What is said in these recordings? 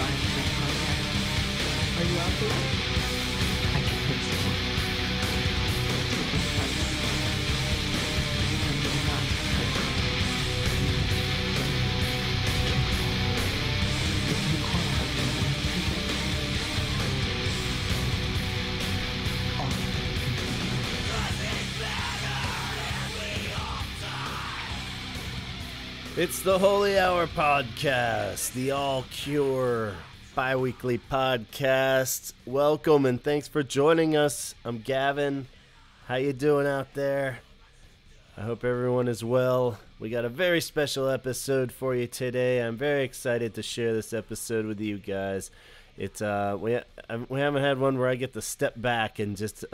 Are you out there? I can hear someone. Taking place. And you're not hurt. If you call out to me, It's the Holy Hour Podcast, the all-cure bi-weekly podcast. Welcome and thanks for joining us. I'm Gavin. How you doing out there? I hope everyone is well. We got a very special episode for you today. I'm very excited to share this episode with you guys. It's we haven't had one where I get to step back and just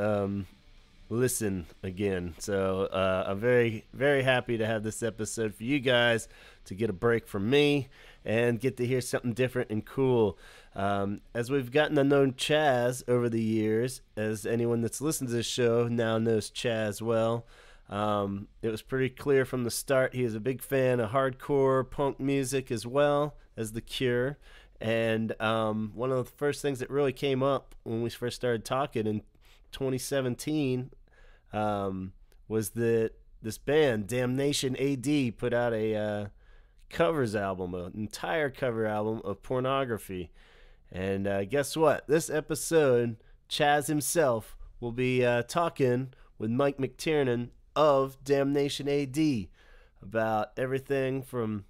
listen again. So I'm very, very happy to have this episode for you guys to get a break from me and get to hear something different and cool. As we've gotten to know Chaz over the years, as anyone that's listened to this show now knows Chaz well, it was pretty clear from the start he is a big fan of hardcore punk music as well as The Cure. And one of the first things that really came up when we first started talking in 2017 was that this band Damnation A.D. put out a covers album, an entire cover album of Pornography. And guess what? This episode, Chaz himself will be talking with Mike McTernan of Damnation A.D. about everything from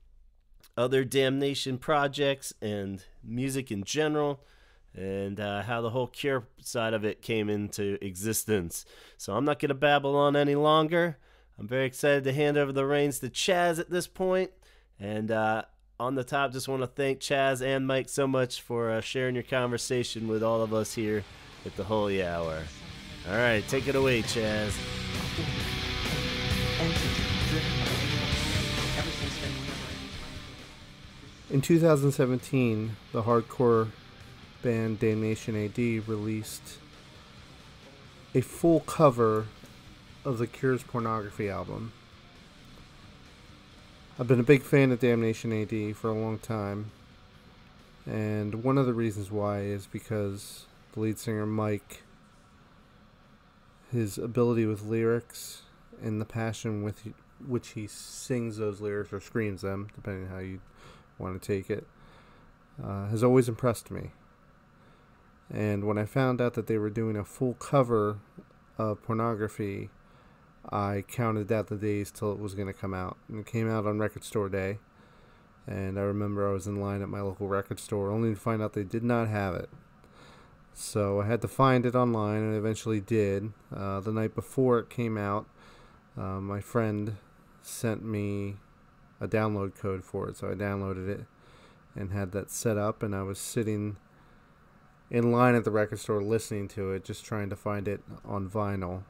other Damnation projects and music in general, and how the whole Cure side of it came into existence. So I'm not going to babble on any longer. I'm very excited to hand over the reins to Chaz at this point. And on the top, just want to thank Chaz and Mike so much for sharing your conversation with all of us here at the Holy Hour. All right, take it away, Chaz. In 2017, the hardcore band Damnation A.D. released a full cover of The Cure's Pornography album. I've been a big fan of Damnation A.D. for a long time, and one of the reasons why is because the lead singer Mike, his ability with lyrics and the passion with which he sings those lyrics or screams them, depending on how you want to take it, has always impressed me. And when I found out that they were doing a full cover of Pornography, I counted out the days till it was going to come out. And it came out on Record Store Day. And I remember I was in line at my local record store only to find out they did not have it. So I had to find it online, and I eventually did. The night before it came out, my friend sent me a download code for it. So I downloaded it and had that set up, and I was sitting in line at the record store listening to it, just trying to find it on vinyl.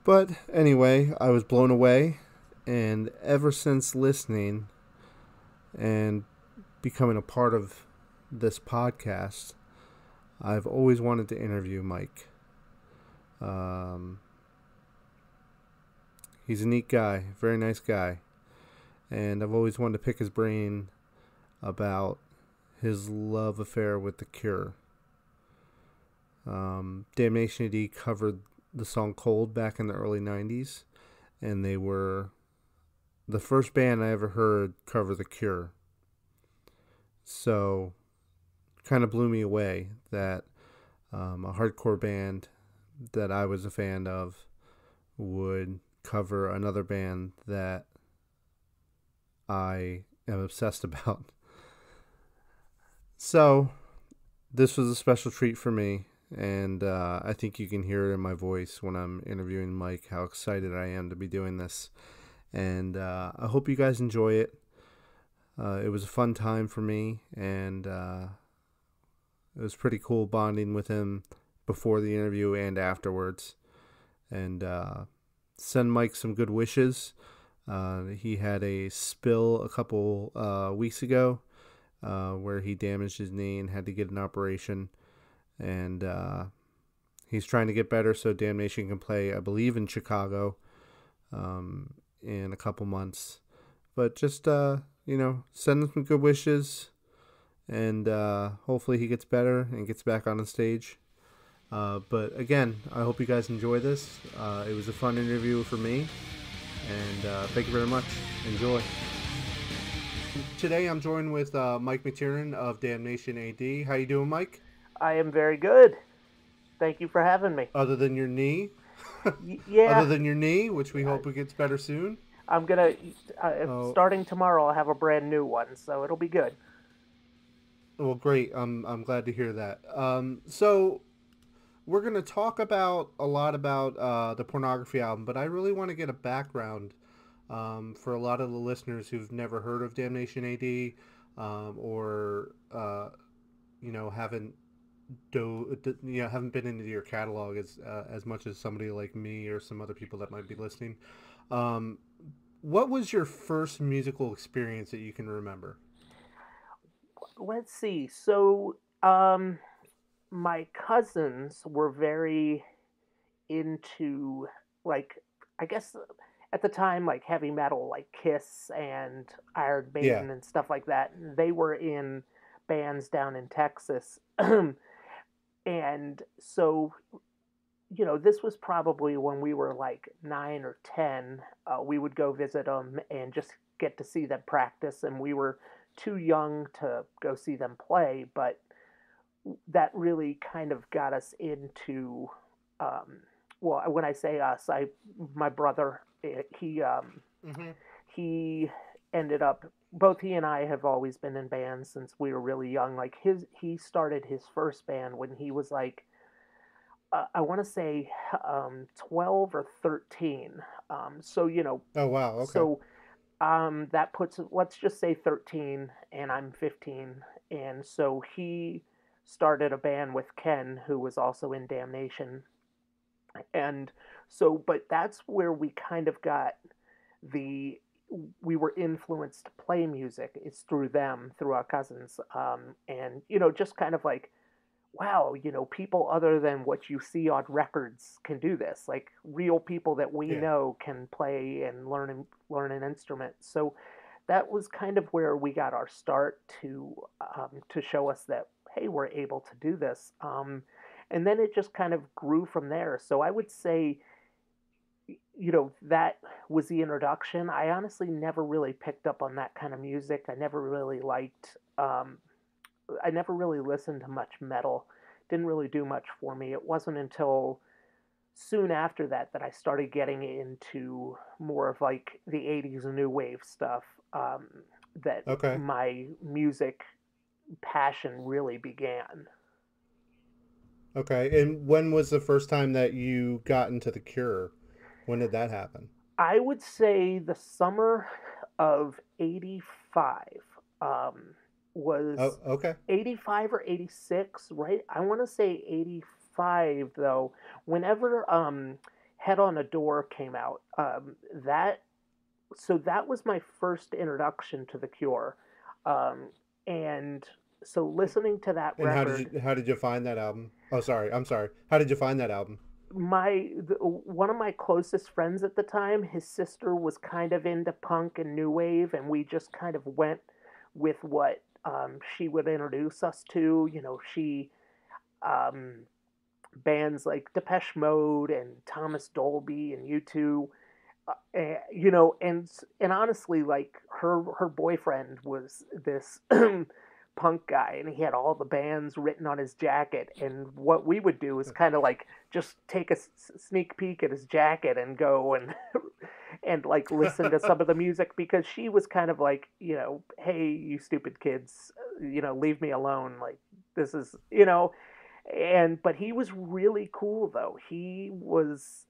But anyway, I was blown away, and ever since listening and becoming a part of this podcast, I've always wanted to interview Mike. He's a neat guy, very nice guy, and I've always wanted to pick his brain about his love affair with The Cure. Damnation A.D. covered the song Cold back in the early 90s, and they were the first band I ever heard cover The Cure. So, kind of blew me away that a hardcore band that I was a fan of would cover another band that I am obsessed about. So, this was a special treat for me, and I think you can hear it in my voice when I'm interviewing Mike, how excited I am to be doing this. And I hope you guys enjoy it. It was a fun time for me, and it was pretty cool bonding with him before the interview and afterwards. And send Mike some good wishes. He had a spill a couple weeks ago where he damaged his knee and had to get an operation. And he's trying to get better so Damnation can play, I believe, in Chicago in a couple months. But just, send him some good wishes and hopefully he gets better and gets back on the stage. But again, I hope you guys enjoy this. It was a fun interview for me, and thank you very much. Enjoy. Today I'm joined with Mike McTernan of Damnation AD. How you doing, Mike? I am very good. Thank you for having me. Other than your knee? Yeah. Other than your knee, which we hope it gets better soon. I'm going to, starting tomorrow, I'll have a brand new one, so it'll be good. Well, great. I'm glad to hear that. So we're going to talk about a lot about the Pornography album, but I really want to get a background for a lot of the listeners who've never heard of Damnation AD or haven't haven't been into your catalog as much as somebody like me or some other people that might be listening. What was your first musical experience that you can remember? Let's see. So, my cousins were very into, like, I guess at the time, like heavy metal, like Kiss and Iron Maiden and stuff like that. They were in bands down in Texas. And so, this was probably when we were like 9 or 10. We would go visit them and just get to see them practice. And we were too young to go see them play, but that really kind of got us into, when I say us, my brother, he ended up, both he and I have always been in bands since we were really young. Like he started his first band when he was like, I want to say 12 or 13. So, Oh, wow. Okay. So that puts, let's just say 13 and I'm 15. And so he started a band with Ken, who was also in Damnation. And so, but that's where we kind of got we were influenced to play music. It's through them, through our cousins. And, just kind of like, wow, people other than what you see on records can do this. Like real people that we know can play and learn an instrument. So that was kind of where we got our start to show us that, hey, we're able to do this. And then it just kind of grew from there. So I would say, that was the introduction. I honestly never really picked up on that kind of music. I never really liked, I never really listened to much metal. Didn't really do much for me. It wasn't until soon after that I started getting into more of like the 80s new wave stuff, that my music passion really began. Okay. And when was the first time that you got into The Cure? When did that happen? I would say the summer of 85 was 85 or 86, right? I want to say 85, though. Whenever Head on a Door came out, that was my first introduction to The Cure. And so listening to that record... How did you find that album? Oh, sorry. I'm sorry. How did you find that album? One of my closest friends at the time, his sister was kind of into punk and new wave, and we just kind of went with what she would introduce us to. She bands like Depeche Mode and Thomas Dolby and U2, and honestly, like her boyfriend was this punk guy, and he had all the bands written on his jacket, and what we would do is kind of like just take a sneak peek at his jacket and go and like listen to some of the music, because she was kind of like, hey, you stupid kids, leave me alone, like this is, but he was really cool though. He was,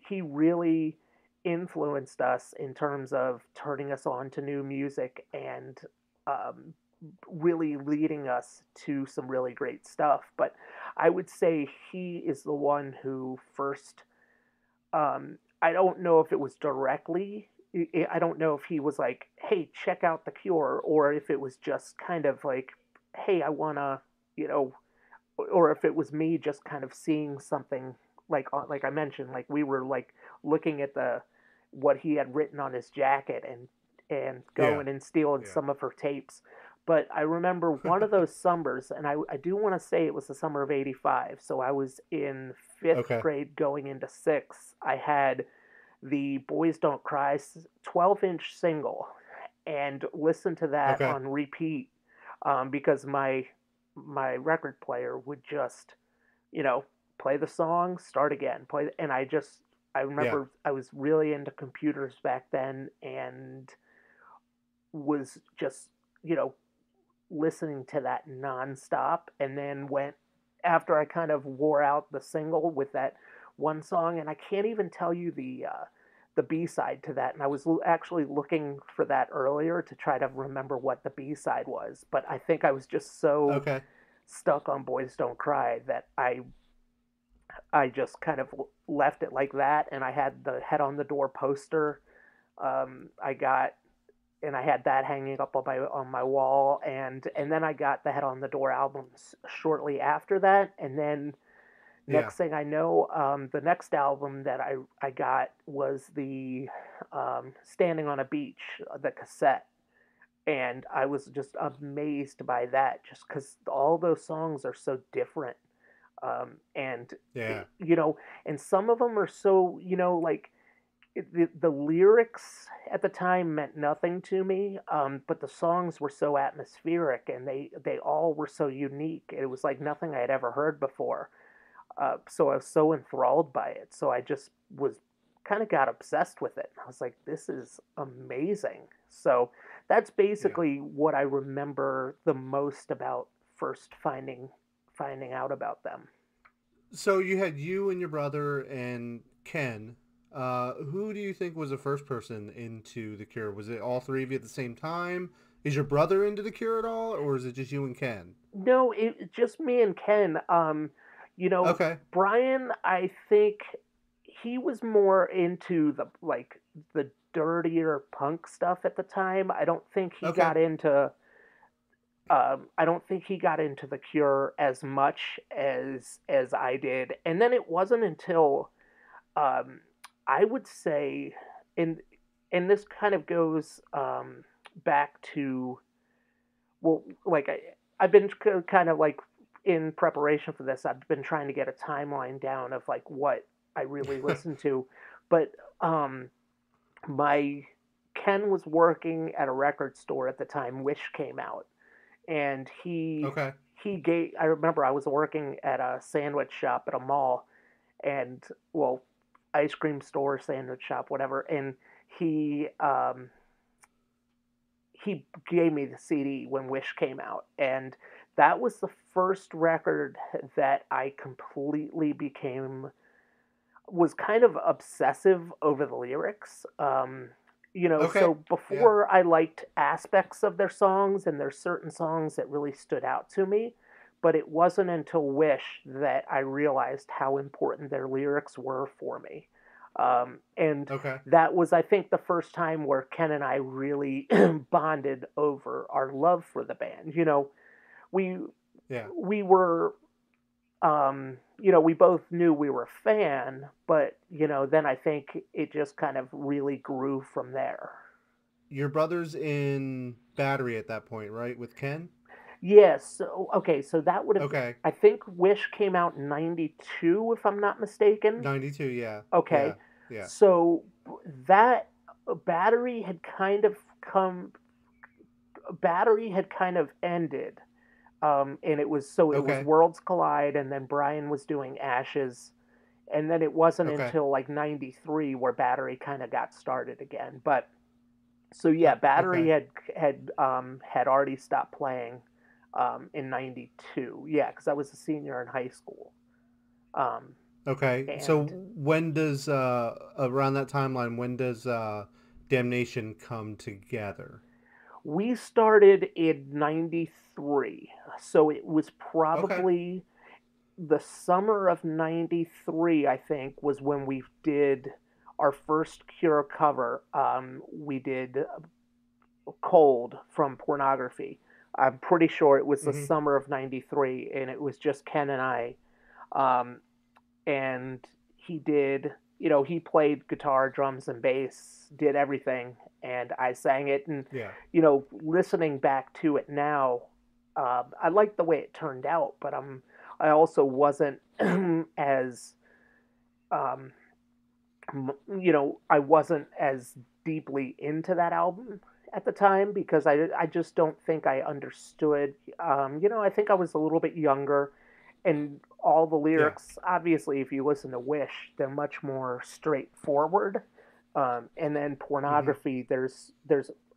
he really influenced us in terms of turning us on to new music and really leading us to some really great stuff. But I would say he is the one who first, I don't know if it was directly, I don't know if he was like, hey, check out The Cure, or if it was just kind of like, hey, I want to, or if it was me just kind of seeing something like I mentioned, like we were like looking at what he had written on his jacket and going and stealing some of her tapes. but I remember one of those summers, and I do want to say it was the summer of '85. So I was in fifth Okay. grade going into sixth. I had the Boys Don't Cry 12-inch single and listened to that Okay. on repeat because my record player would just, play the song, start again, play, and I remember I was really into computers back then and was just, listening to that nonstop, and then went after I kind of wore out the single with that one song, and I can't even tell you the B-side to that, and I was actually looking for that earlier to try to remember what the B-side was, but I think I was just so Okay. stuck on Boys Don't Cry that I just kind of left it like that, and I had the Head on the Door poster. I had that hanging up on my wall, and then I got the Head on the Door albums shortly after that, and then next thing I know, the next album that I got was the Standing on a Beach, the cassette. And I was just amazed by that, just because all those songs are so different. And, Yeah. and some of them are so, like, the lyrics at the time meant nothing to me, but the songs were so atmospheric, and they all were so unique. It was like nothing I had ever heard before. So I was so enthralled by it. So I just kind of got obsessed with it. I was like, this is amazing. So that's basically what I remember the most about first finding out about them. So you had you and your brother and Ken. Who do you think was the first person into The Cure? Was it all three of you at the same time? Is your brother into The Cure at all, or is it just you and Ken? No, it's just me and Ken. Okay. Brian, I think he was more into the dirtier punk stuff at the time. I don't think he got into The Cure as much as I did. And then it wasn't until I would say, and this kind of goes back to, well, like I've been kind of like in preparation for this, I've been trying to get a timeline down of like what I really listened to, but my Ken was working at a record store at the time Wish came out, and he gave. I remember I was working at a sandwich shop at a mall, and ice cream store, sandwich shop, whatever, and he gave me the CD when Wish came out, and that was the first record that I completely was kind of obsessive over the lyrics. So before I liked aspects of their songs, and there's certain songs that really stood out to me, but it wasn't until Wish that I realized how important their lyrics were for me. That was, I think, the first time where Ken and I really bonded over our love for the band. We were, we both knew we were a fan, but, then I think it just kind of really grew from there. Your brother's in Battery at that point, right, with Ken? Yes. So that would have, okay. I think Wish came out in 92, if I'm not mistaken. 92, yeah. Okay. Yeah. So that Battery had kind of ended. And it was Worlds Collide, and then Brian was doing Ashes, and then it wasn't until like 93 where Battery kind of got started again. But so yeah, Battery had already stopped playing in 92. Yeah, because I was a senior in high school. So when does around that timeline, when does Damnation come together? We started in 93, so it was probably the summer of 93, I think, was when we did our first Cure cover. We did Cold from Pornography. I'm pretty sure it was the summer of 93, and it was just Ken and I. And he did he played guitar, drums, and bass, did everything, and I sang it. And Yeah. listening back to it now, I like the way it turned out, but I also wasn't as um, I wasn't as deeply into that album at the time because I just don't think I understood. I think I was a little bit younger, and all the Yeah. lyrics, obviously, if you listen to Wish, they're much more straightforward. And then Mm-hmm. Pornography, there's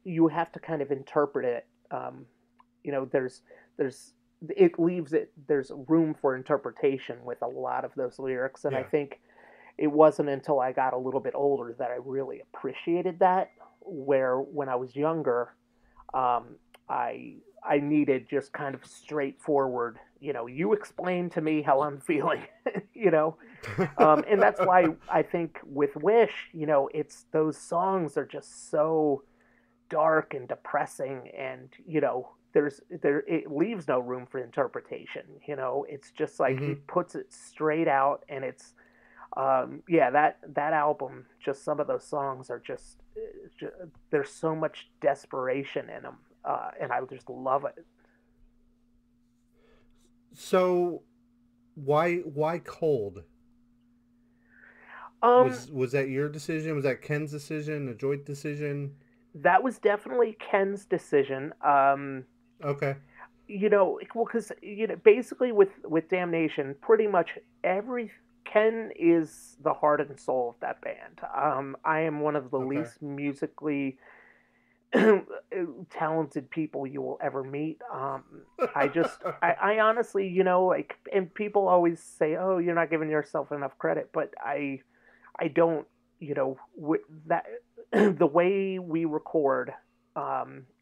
you have to kind of interpret it. There's it leaves it there's room for interpretation with a lot of those lyrics, and I Yeah. think it wasn't until I got a little bit older that I really appreciated that. Where when I was younger, um, I I needed just kind of straightforward. You explain to me how I'm feeling. you know, and that's why I think with Wish, it's those songs are just so dark and depressing, and there it leaves no room for interpretation. It's just like he Mm-hmm. puts it straight out, and it's yeah, that album, just some of those songs are just there's so much desperation in them, and I just love it. So why Cold? Um, Was that your decision? Was that Ken's decision? A joint decision? that was definitely Ken's decision. Okay. Well, because basically with Damnation, pretty much every Ken is the heart and soul of that band. I am one of the Okay. least musically talented people you will ever meet. I honestly, like, and people always say, "Oh, you're not giving yourself enough credit," but I don't, that the way we record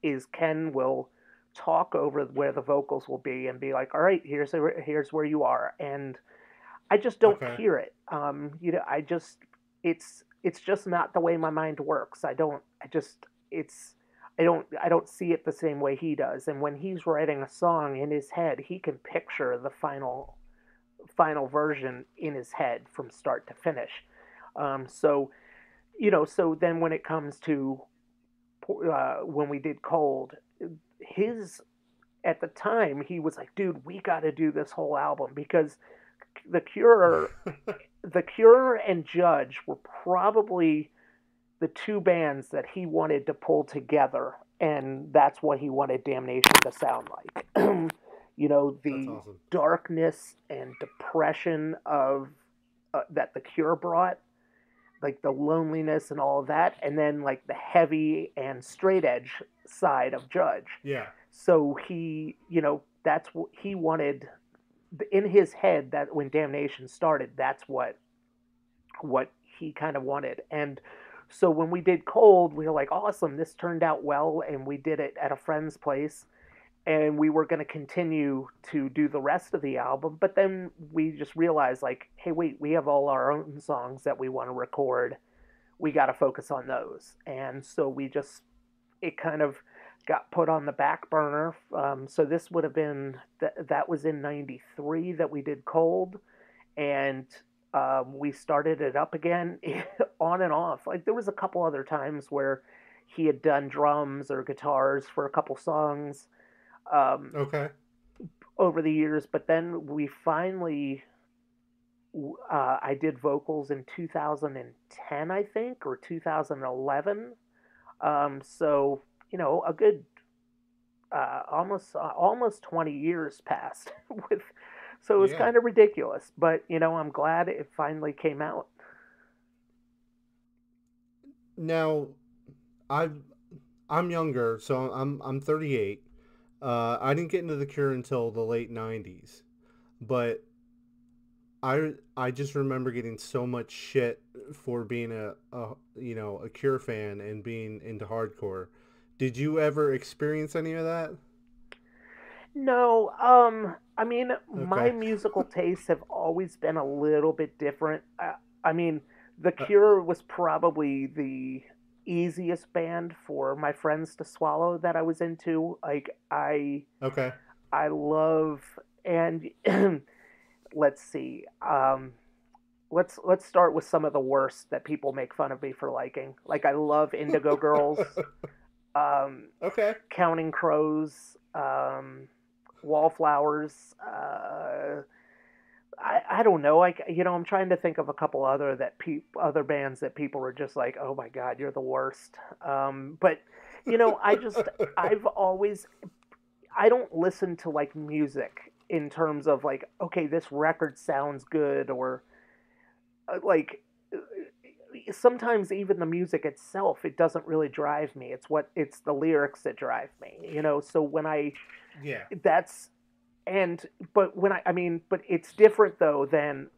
is Ken will talk over where the vocals will be and be like, "All right, here's where you are," and I just don't Okay. hear it. It's just not the way my mind works. It's I don't see it the same way he does. And when he's writing a song in his head, he can picture the final version in his head from start to finish. So so then when it comes to when we did Cold, his at the time he was like, dude, we got to do this whole album because the Cure, the Cure and Judge were probably the two bands that he wanted to pull together, and that's what he wanted Damnation to sound like. That's The awesome. darkness and depression of that the Cure brought, like the loneliness and all of that, and then like the heavy and straight edge side of Judge. Yeah. So that's what he wanted in his head. That when Damnation started, that's what he kind of wanted. And so when we did Cold, we were like, awesome, this turned out well, and we did it at a friend's place, and we were going to continue to do the rest of the album, but then we just realized, like, hey, wait, we have all our own songs that we want to record. We got to focus on those. And so it kind of got put on the back burner. So this would have been that was in '93 that we did Cold, and we started it up again on and off. Like, there was a couple other times where he had done drums or guitars for a couple songs Okay. over the years, but then we finally I did vocals in 2010, I think, or 2011. So a good almost 20 years passed with. So it was Yeah. kind of ridiculous, but I'm glad it finally came out. Now, I've I'm younger, so I'm 38. I didn't get into the Cure until the late 90s, but I just remember getting so much shit for being a Cure fan and being into hardcore. Did you ever experience any of that? No, I mean, my Okay. musical tastes have always been a little bit different. I mean, The Uh, Cure was probably the easiest band for my friends to swallow that I was into. Like, okay. I love, and let's see, let's start with some of the worst that people make fun of me for liking. Like I love Indigo Girls, Okay. Counting Crows, Wallflowers. I don't know. I'm trying to think of a couple other bands that people are just like, oh my god, you're the worst. But I've always I don't listen to like music in terms of like, okay, this record sounds good, or like sometimes even the music itself, it doesn't really drive me. It's the lyrics that drive me, so when I Yeah. that's and but when but it's different though than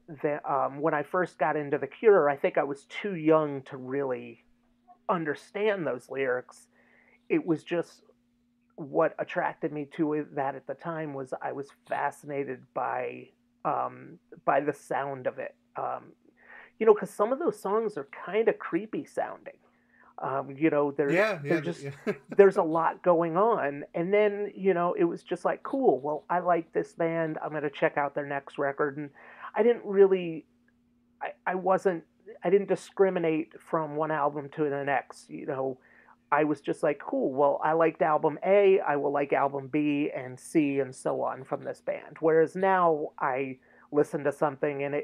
when I first got into The Cure. I think I was too young to really understand those lyrics. It was just what attracted me to that at the time was I was fascinated by the sound of it. Because some of those songs are kind of creepy sounding. They're just there's a lot going on, and then it was just like, cool. Well, I like this band. I'm gonna check out their next record, and I didn't really, I didn't discriminate from one album to the next. I was just like, cool. Well, I liked album A. I will like album B and C and so on from this band. Whereas now I listen to something and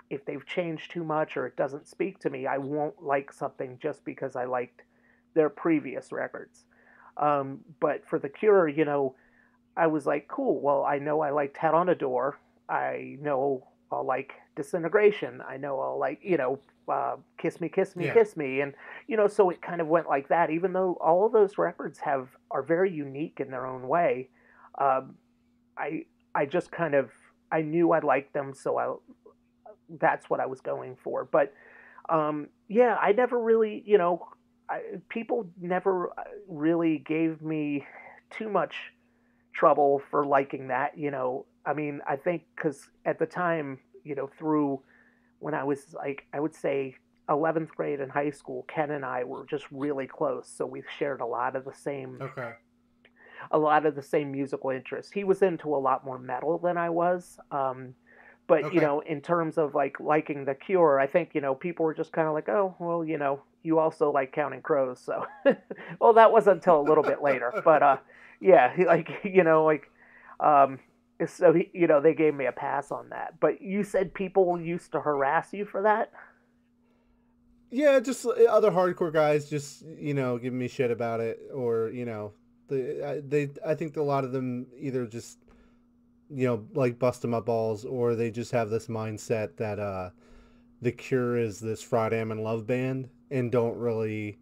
if they've changed too much or it doesn't speak to me, I won't like something just because I liked their previous records. But for The Cure, I was like, cool. Well, I know I liked Head on a Door. I know I'll like Disintegration. I know I'll like, Kiss Me, Kiss Me, Yeah. Kiss Me. And, so it kind of went like that. Even though all of those records are very unique in their own way, I just kind of, I knew I liked them, so that's what I was going for. But I never really, people never really gave me too much trouble for liking that. I think because at the time, through when I was like, I would say 11th grade in high school, Ken and I were just really close, so we shared a lot of the same musical interests. He was into a lot more metal than I was. But, Okay. in terms of like liking The Cure, I think, people were just kind of like, oh, well, you also like Counting Crows. So, well, that wasn't until a little bit later. But, yeah, so, they gave me a pass on that. But you said people used to harass you for that? Yeah, just other hardcore guys just giving me shit about it, or I think a lot of them either just like busting my balls, or they just have this mindset that The Cure is this fraud and love band and don't really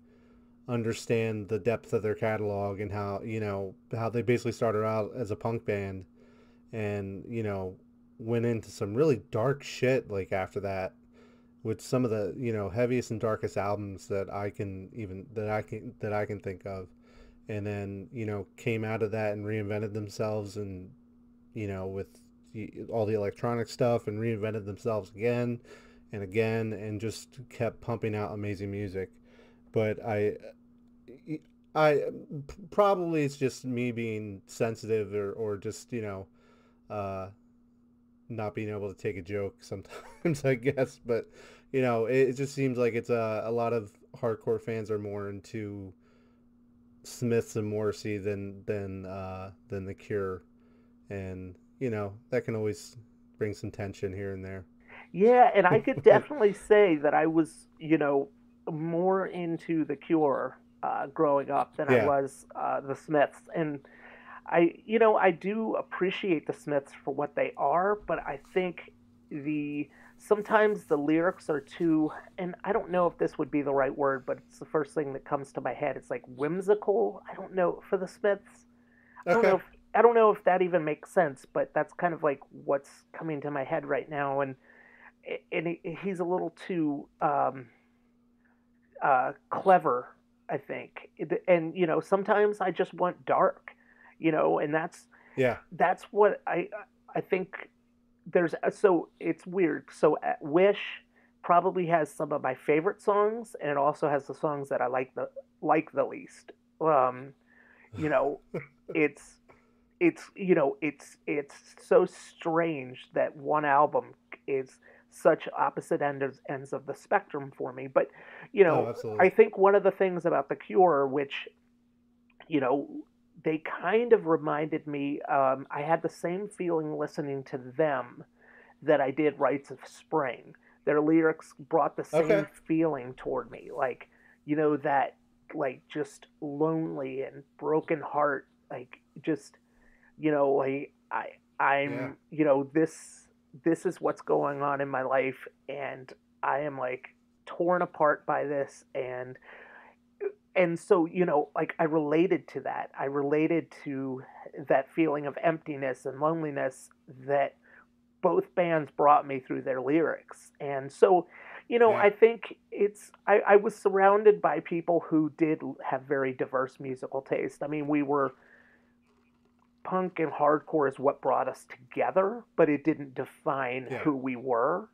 understand the depth of their catalog and how they basically started out as a punk band and went into some really dark shit like after that, with some of the heaviest and darkest albums that I can think of, and then came out of that and reinvented themselves, and with all the electronic stuff, and reinvented themselves again and again, and just kept pumping out amazing music. But I probably it's just me being sensitive, or just not being able to take a joke sometimes, I guess. But it just seems like it's a lot of hardcore fans are more into Smiths and Morrissey than The Cure, and that can always bring some tension here and there. Yeah, and I could definitely say that I was, more into The Cure growing up than I Yeah. was the Smiths. And I do appreciate the Smiths for what they are, but I think sometimes the lyrics are too, and I don't know if this would be the right word, but it's the first thing that comes to my head. It's like whimsical. I don't know for the Smiths. I don't know Okay. if I don't know if that even makes sense, but that's kind of like what's coming to my head right now. And he's a little too clever, I think. And sometimes I just want dark, and Yeah. that's what I think. So it's weird. So Wish probably has some of my favorite songs, and it also has the songs that I like the least. You know, it's it's so strange that one album is such opposite ends of the spectrum for me. But Oh, I absolutely. think one of the things about the Cure, which you know they kind of reminded me, I had the same feeling listening to them that I did Rites of Spring. Their lyrics brought the Okay. same feeling toward me, like that, like just lonely and broken heart, like just like Yeah. I'm this is what's going on in my life, and I am like torn apart by this, and so like I related to that. I related to that feeling of emptiness and loneliness that both bands brought me through their lyrics. And so, Yeah. I think I was surrounded by people who did have very diverse musical taste. I mean, we were punk and hardcore is what brought us together, but it didn't define Yeah. who we were.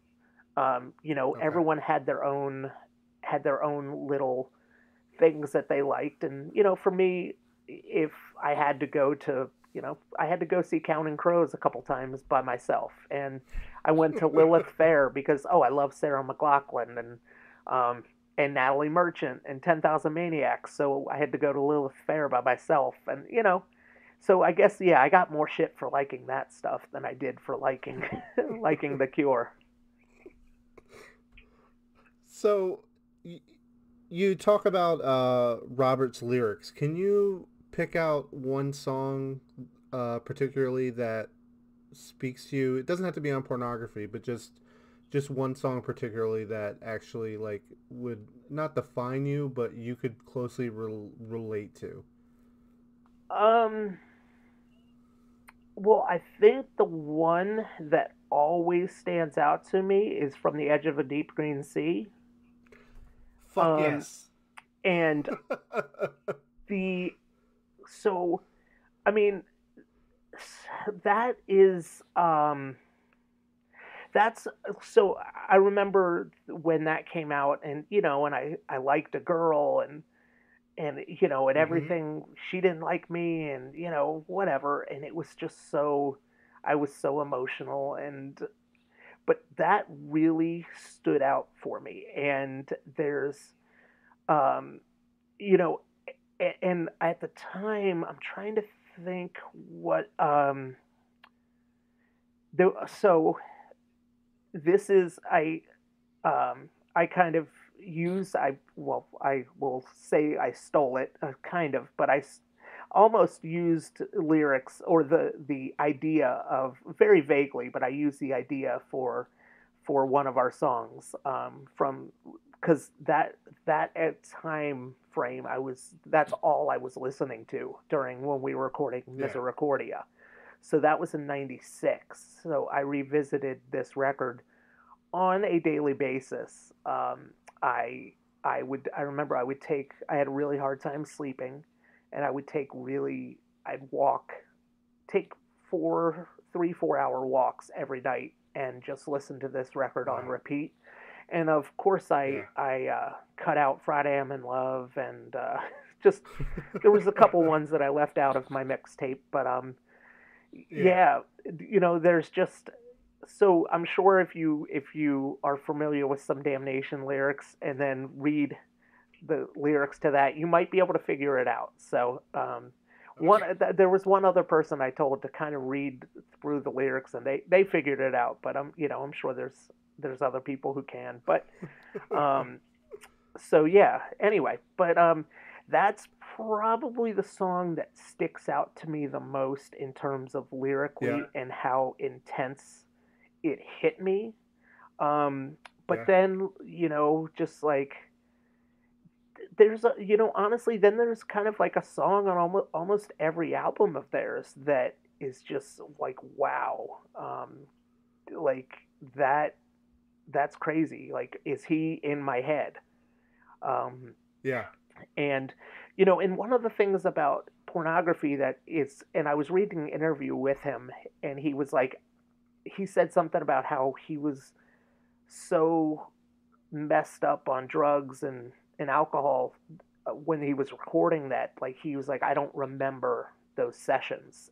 Okay. Everyone had their own little things that they liked, and for me, if I had to go to I had to go see Counting Crows a couple times by myself, and I went to Lilith Fair because I love Sarah McLachlan and Natalie Merchant and 10,000 Maniacs, so I had to go to Lilith Fair by myself, and so I guess I got more shit for liking that stuff than I did for liking liking the Cure. So, y- you talk about Robert's lyrics. Can you pick out one song particularly that speaks to you? It doesn't have to be on Pornography, but just one song particularly that actually like would not define you, but you could closely relate to. Um, well, I think the one that always stands out to me is From the Edge of a Deep Green Sea. Fuck Um, yes. and the so I mean that is that's so I remember when that came out, and and I liked a girl, and Mm-hmm. everything, she didn't like me, and whatever, and it was just so I was so emotional, and but that really stood out for me. And there's um you know and at the time I'm trying to think what there so this is I kind of use I well I will say I stole it, kind of, but almost used lyrics, or the idea of, very vaguely, but I used the idea for one of our songs, from because that at time frame that's all I was listening to during when we were recording Yeah. Misericordia. So that was in '96. So I revisited this record on a daily basis. I I remember I had a really hard time sleeping, and I'd take 4 hour walks every night and just listen to this record on Wow. repeat. And of course, Yeah. I cut out Friday I'm in Love, and just there was a couple ones that I left out of my mixtape, but Yeah. yeah, there's just, so I'm sure if you are familiar with some Damnation lyrics and then read the lyrics to that, you might be able to figure it out. So Okay. there was one other person I told to kind of read through the lyrics, and they figured it out. But I'm sure there's other people who can. But um, so yeah. Anyway, but that's probably the song that sticks out to me the most in terms of Yeah. lyrically and how intense it hit me. Um, but Yeah. then just like there's a honestly, then there's kind of like a song on almost every album of theirs that is just like, wow, like that that's crazy. Like, is he in my head? Um, Yeah. and and one of the things about Pornography that is, and I was reading an interview with him, and he was like, he said something about how he was so messed up on drugs and alcohol when he was recording that. Like, he was like, I don't remember those sessions.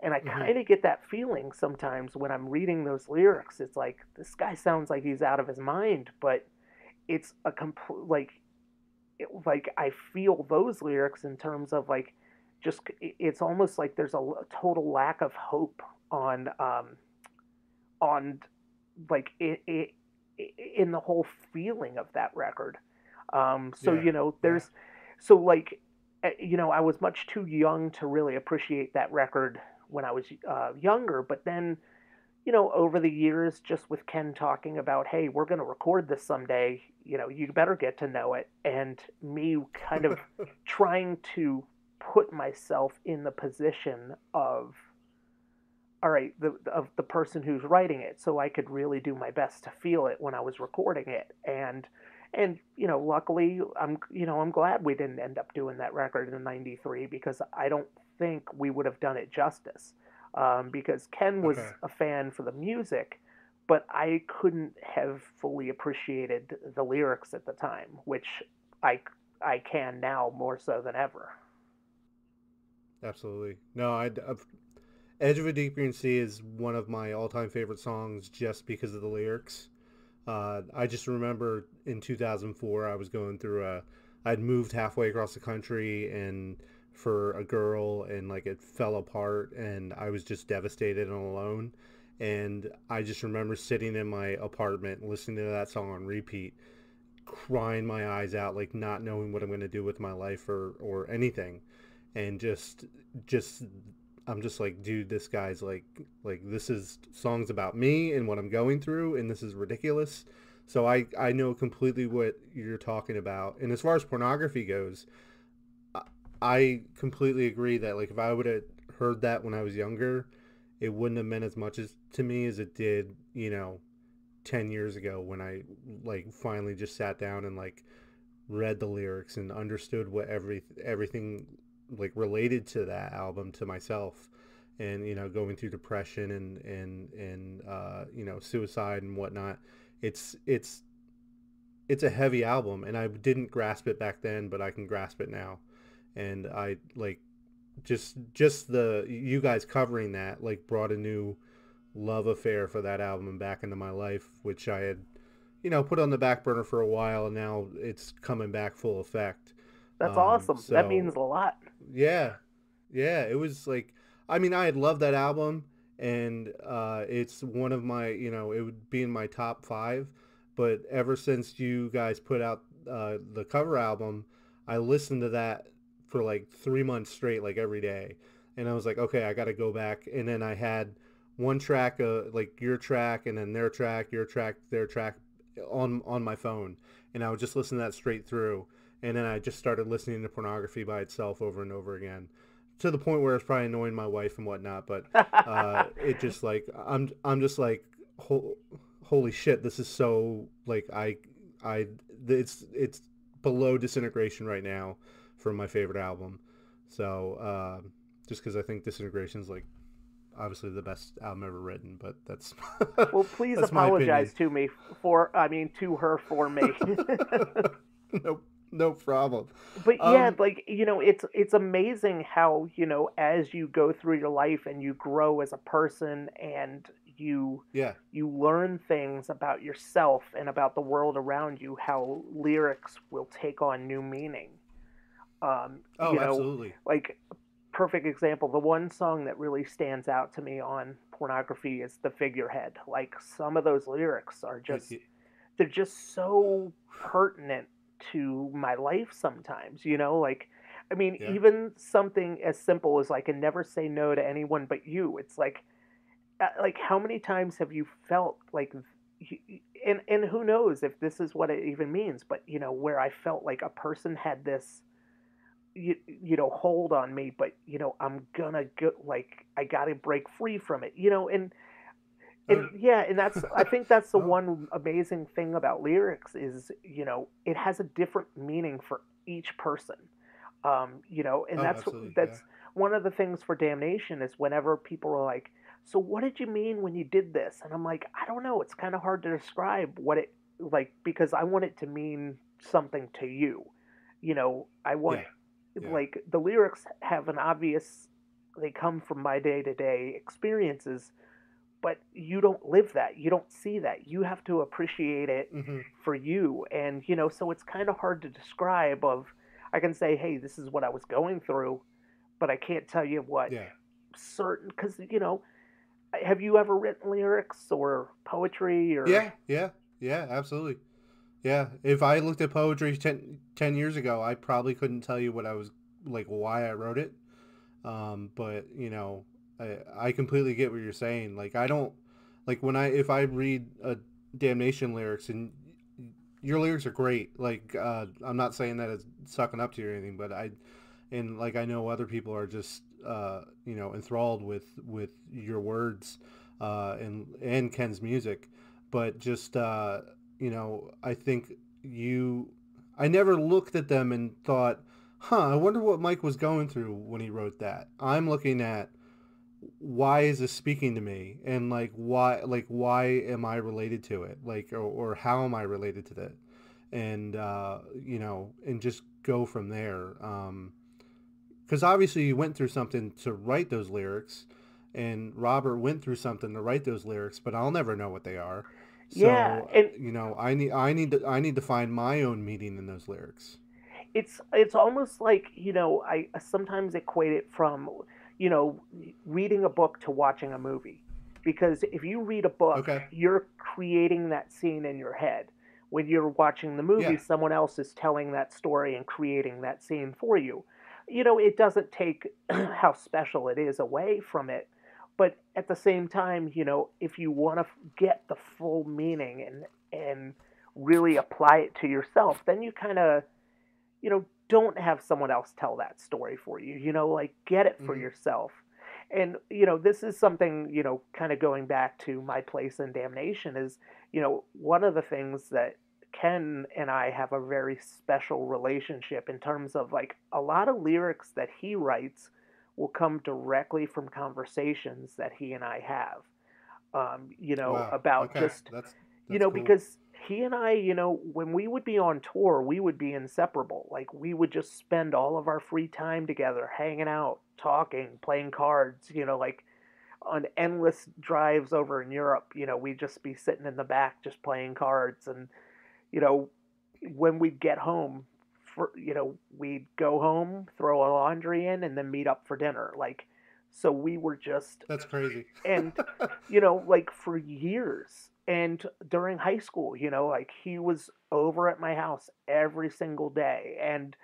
And I Mm-hmm. kind of get that feeling sometimes when I'm reading those lyrics. It's like, this guy sounds like he's out of his mind, but it's a complete, like I feel those lyrics in terms of like, just, it's almost like there's a total lack of hope on like it in the whole feeling of that record. So Yeah. you know, Yeah. there's so like you know, I was much too young to really appreciate that record when I was younger. But then, you know, over the years, just with Ken talking about, hey, we're going to record this someday, you know, you better get to know it, and me kind of trying to put myself in the position of, all right, of the person who's writing it, so I could really do my best to feel it when I was recording it. And you know, luckily, I'm glad we didn't end up doing that record in '93, because I don't think we would have done it justice. Because Ken was Okay. a fan for the music, but I couldn't have fully appreciated the lyrics at the time, which I I can now more so than ever. Absolutely. No, Edge of a Deep Green Sea is one of my all-time favorite songs just because of the lyrics. I just remember in 2004, I was going through I'd moved halfway across the country and for a girl, and like it fell apart, and I was just devastated and alone. And I just remember sitting in my apartment listening to that song on repeat, crying my eyes out, like not knowing what I'm going to do with my life or anything. And just I'm just like, dude, this guy's like this is songs about me and what I'm going through, and this is ridiculous. So I know completely what you're talking about. And as far as Pornography goes, I completely agree that like if I would have heard that when I was younger, it wouldn't have meant as much as to me as it did, 10 years ago when I like finally just sat down and like read the lyrics and understood what everything like related to that album to myself, and going through depression and suicide and whatnot. It's a heavy album, and I didn't grasp it back then, but I can grasp it now. And I like just the you guys covering that like brought a new love affair for that album back into my life, which I had put on the back burner for a while, and now it's coming back full effect. That's awesome. That means So a lot. yeah, yeah, it was like, I mean, I had loved that album, and it's one of my, it would be in my top 5. But ever since you guys put out the cover album, I listened to that for like 3 months straight, like every day. And I was like, okay, I got to go back. And then I had one track, like your track, and then their track, your track, their track on my phone. And I would just listen to that straight through. And then I just started listening to Pornography by itself over and over again, to the point where it's probably annoying my wife and whatnot. But it just like I'm just like, holy shit, this is so like it's below Disintegration right now for my favorite album. So just because I think Disintegration's like obviously the best album ever written, but that's Well, please that's my apologize opinion. to her for me. No problem. But yeah, Um, like it's amazing how as you go through your life and you grow as a person, and yeah. you learn things about yourself and about the world around you, how lyrics will take on new meaning. Um, Oh, you know, absolutely. like perfect example, the one song that really stands out to me on Pornography is The Figurehead. Like some of those lyrics are just they're just so pertinent to my life sometimes, like I mean, Yeah. even something as simple as like, and never say no to anyone but you. It's like how many times have you felt like, and who knows if this is what it even means, but where I felt like a person had this hold on me, but I'm gonna go, like I gotta break free from it, and Oh, yeah, and I think that's the oh, one amazing thing about lyrics is it has a different meaning for each person. And oh, that's absolutely. Yeah. that's one of the things for Damnation is whenever people are like, so what did you mean when you did this? And I'm like, I don't know, it's kind of hard to describe what it, like, because I want it to mean something to you. I want, Yeah. Yeah. like, the lyrics have an obvious they come from my day-to-day experiences, but you don't live that. You don't see that. You have to appreciate it Mm-hmm. for you. And, so it's kind of hard to describe I can say, hey, this is what I was going through, but I can't tell you what Yeah. certain, because, have you ever written lyrics or poetry or? Yeah, absolutely. Yeah, if I looked at poetry 10 years ago, I probably couldn't tell you what I was, like, why I wrote it. But, I completely get what you're saying. Like, I don't, like, if I read a Damnation lyrics, and your lyrics are great, like, I'm not saying that it's sucking up to you or anything, but I know other people are just, enthralled with your words, and Ken's music, but just, I think I never looked at them and thought, I wonder what Mike was going through when he wrote that. I'm looking at, why is this speaking to me? And why am I related to it? Or how am I related to that? And, and just go from there. Cause obviously you went through something to write those lyrics, and Robert went through something to write those lyrics, but I'll never know what they are. So, Yeah, and I need to find my own meaning in those lyrics. it's almost like, I sometimes equate it from, you know reading a book to watching a movie, because if you read a book, Okay. you're creating that scene in your head. When you're watching the movie, Yeah. someone else is telling that story and creating that scene for you. It doesn't take how special it is away from it, but at the same time, if you want to get the full meaning and really apply it to yourself, then you kind of, don't have someone else tell that story for you. Like, get it for Mm-hmm. yourself. And this is something, kind of going back to my place in Damnation is, one of the things that Ken and I have a very special relationship in terms of, like, a lot of lyrics that he writes will come directly from conversations that he and I have. Wow. About Okay. just, That's cool. because he and I, when we would be on tour, we would be inseparable. Like, we would just spend all of our free time together, hanging out, talking, playing cards, like on endless drives over in Europe. We'd just be sitting in the back just playing cards. And, you know, when we'd get home, we'd go home, throw a laundry in, and then meet up for dinner. Like, so we were just, That's crazy. and, like, for years. And during high school, like, he was over at my house every single day. And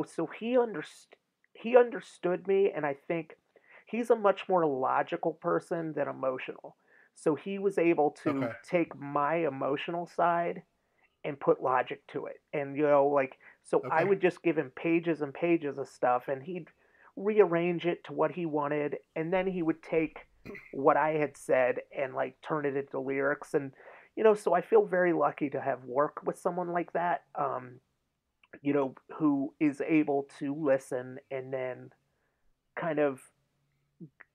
so he understood me. And I think he's a much more logical person than emotional. So he was able to Okay. take my emotional side and put logic to it. And, like, so I Okay. would just give him pages and pages of stuff, and he'd rearrange it to what he wanted. And then he would take what I had said and, like, turn it into lyrics. And, so I feel very lucky to have worked with someone like that, who is able to listen and then kind of,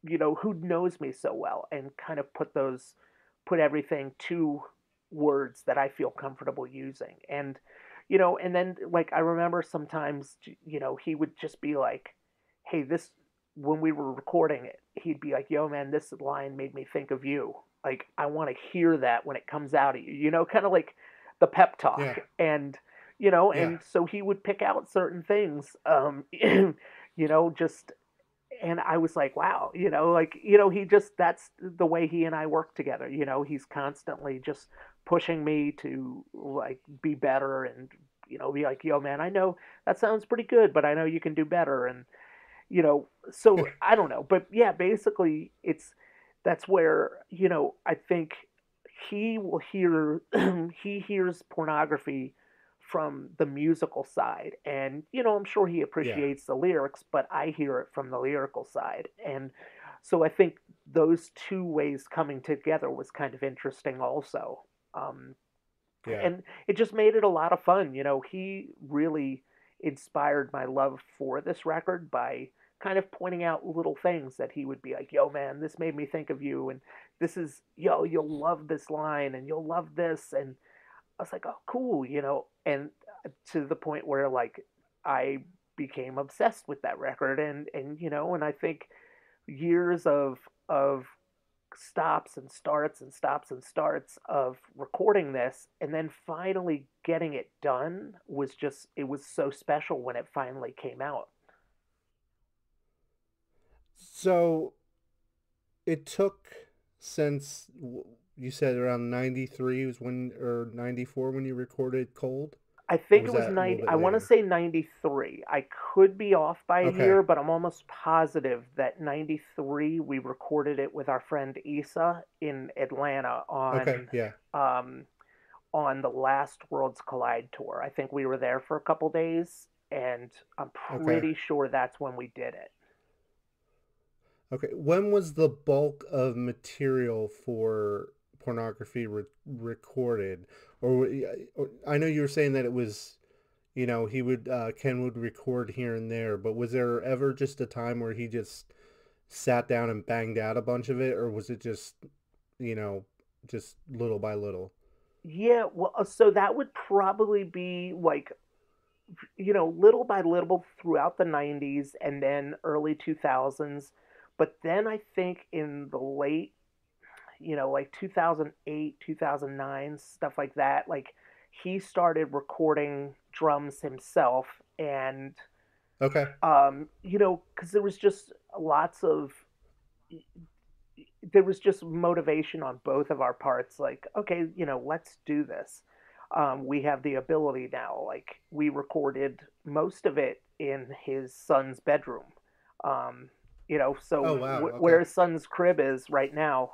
who knows me so well and kind of put everything to words that I feel comfortable using. And, and then, like, I remember sometimes, he would just be like, hey, when we were recording it, he'd be like, yo, man, this line made me think of you. Like, I want to hear that when it comes out of you, kind of like the pep talk. Yeah. And, Yeah. and so he would pick out certain things, just, and I was like, wow, like, that's the way he and I work together. He's constantly just pushing me to, like, be better and, be like, yo, man, I know that sounds pretty good, but I know you can do better. And, so I don't know, but yeah, basically that's where, I think he will hear, he hears Pornography from the musical side. And, I'm sure he appreciates the lyrics, but I hear it from the lyrical side. And so I think those two ways coming together was kind of interesting also. Yeah. And it just made it a lot of fun. He really inspired my love for this record by kind of pointing out little things that he would be like, yo, man, this made me think of you. And this is, you'll love this line and you'll love this. And I was like, oh, cool, and to the point where, like, I became obsessed with that record, and you know, and I think years of stops and starts and stops and starts of recording this and then finally getting it done was just, it was so special when it finally came out. So it took since you said around 93 was when, or 94 when you recorded Cold? I think Or it was was that a little 90. bit I want to later? say 93. I could be off by a Okay. year, but I'm almost positive that 93 we recorded it with our friend Isa in Atlanta Okay, yeah. um, on the last Worlds Collide tour. I think we were there for a couple days, and I'm Okay. pretty sure that's when we did it. Okay. When was the bulk of material for Pornography recorded? Or I know you were saying that it was, you know, he would Ken would record here and there, but was there ever just a time where he just sat down and banged out a bunch of it, or was it just, you know, just little by little? Yeah, well, so that would probably be like, you know, little by little throughout the 90s and then early 2000s. But then I think in the late, you know, like 2008, 2009, stuff like that, like he started recording drums himself. And, Okay. you know, because there was just lots of, there was just motivation on both of our parts. Like, okay, you know, let's do this. We have the ability now. Like, we recorded most of it in his son's bedroom. Um, you know, so Oh wow. where Okay. his son's crib is right now,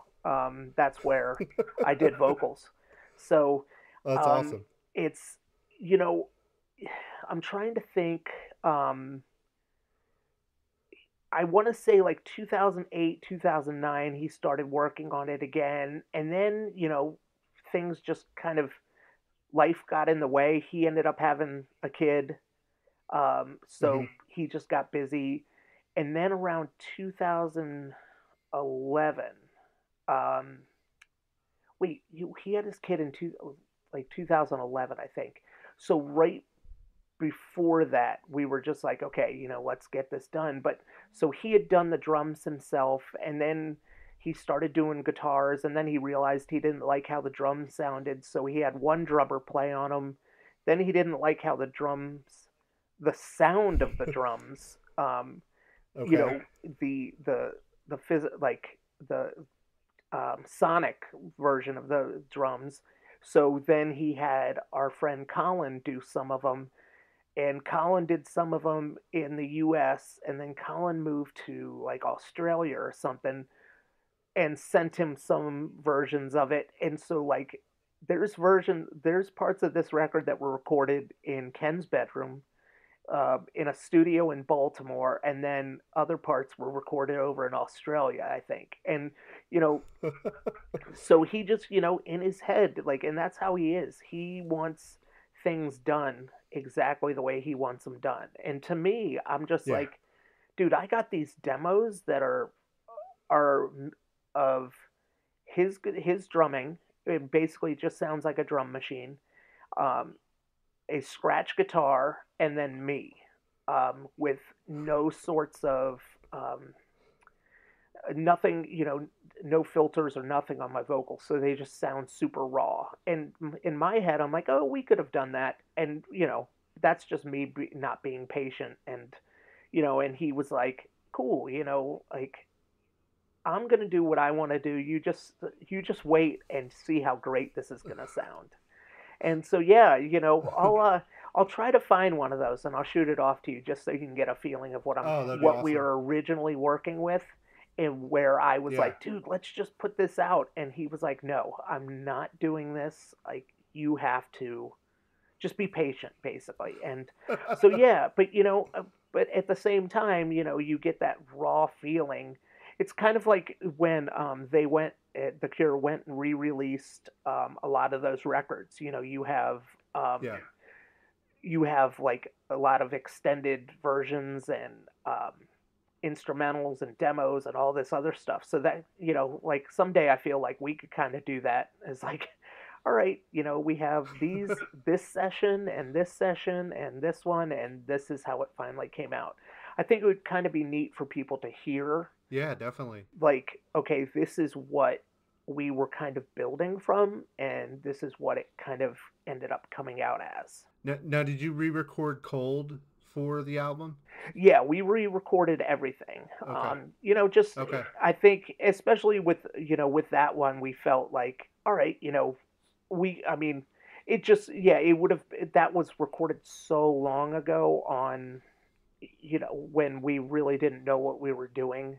that's where I did vocals. So That's um, awesome. it's, you know, I'm trying to think. I want to say like 2008, 2009, he started working on it again. And then, you know, things just kind of, life got in the way. He ended up having a kid. Hmm. So he just got busy. And then around 2011, um, wait, he had his kid in like 2011, I think. So right before that, we were just like, okay, you know, let's get this done. But so he had done the drums himself, and then he started doing guitars, and then he realized he didn't like how the drums sounded, so he had one drummer play on them. Then he didn't like how the sound of the drums, you Okay. know, the like the sonic version of the drums. So then he had our friend Colin do some of them, and Colin did some of them in the U.S. and then Colin moved to like Australia or something and sent him some versions of it. And so like there's parts of this record that were recorded in Ken's bedroom, in a studio in Baltimore, and then other parts were recorded over in Australia, I think. And you know, so he just, you know, in his head, like, and that's how he is. He wants things done exactly the way he wants them done. And to me, I'm just Yeah. like, dude, I got these demos that are of his drumming. It basically just sounds like a drum machine, um, a scratch guitar, and then me, with no sorts of nothing, you know, no filters or nothing on my vocals, so they just sound super raw. And in my head, I'm like, oh, we could have done that, and you know, that's just me not being patient. And you know, and he was like, cool, you know, like I'm gonna do what I want to do. You just wait and see how great this is gonna sound. And so yeah, you know, I'll try to find one of those and I'll shoot it off to you just so you can get a feeling of Oh, that'd be what we awesome. are originally working with, and where I was Yeah. like, dude, let's just put this out, and he was like, no, I'm not doing this. Like, you have to just be patient, basically. And so yeah, but you know, but at the same time, you know, you get that raw feeling. It's kind of like when the Cure went and re-released a lot of those records. You know, um, Yeah. you have like a lot of extended versions and instrumentals and demos and all this other stuff. So that, you know, like someday I feel like we could kind of do that as like all right, we have this session and this session and this one, and this is how it finally came out. I think it would kind of be neat for people to hear, Yeah, definitely. like, okay, this is what we were kind of building from, and this is what it kind of ended up coming out as. Now, did you re-record Cold for the album? Yeah, we re-recorded everything. Okay. Just Okay. I think, especially with with that one, we felt like, all right, I mean, it just, yeah, it would have, that was recorded so long ago on, when we really didn't know what we were doing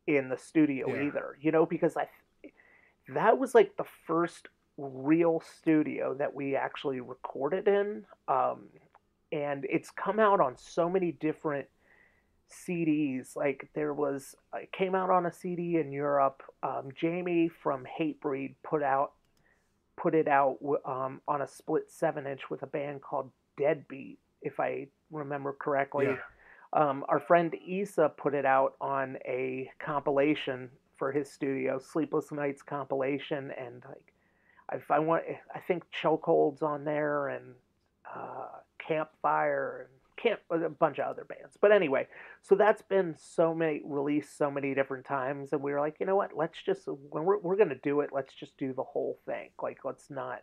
in the studio Yeah. either, because that was like the first real studio that we actually recorded in. And it's come out on so many different CDs. Like it came out on a CD in Europe. Jamie from Hatebreed put it out on a split 7-inch with a band called Deadbeat, if I remember correctly. Yeah. Our friend Issa put it out on a compilation for his studio, Sleepless Nights compilation, and like I think Chokehold's on there, and Campfire, and a bunch of other bands. But anyway, so that's been released so many different times, and we were like, you know what? Let's just, when we're gonna do it, let's just do the whole thing. Like, let's not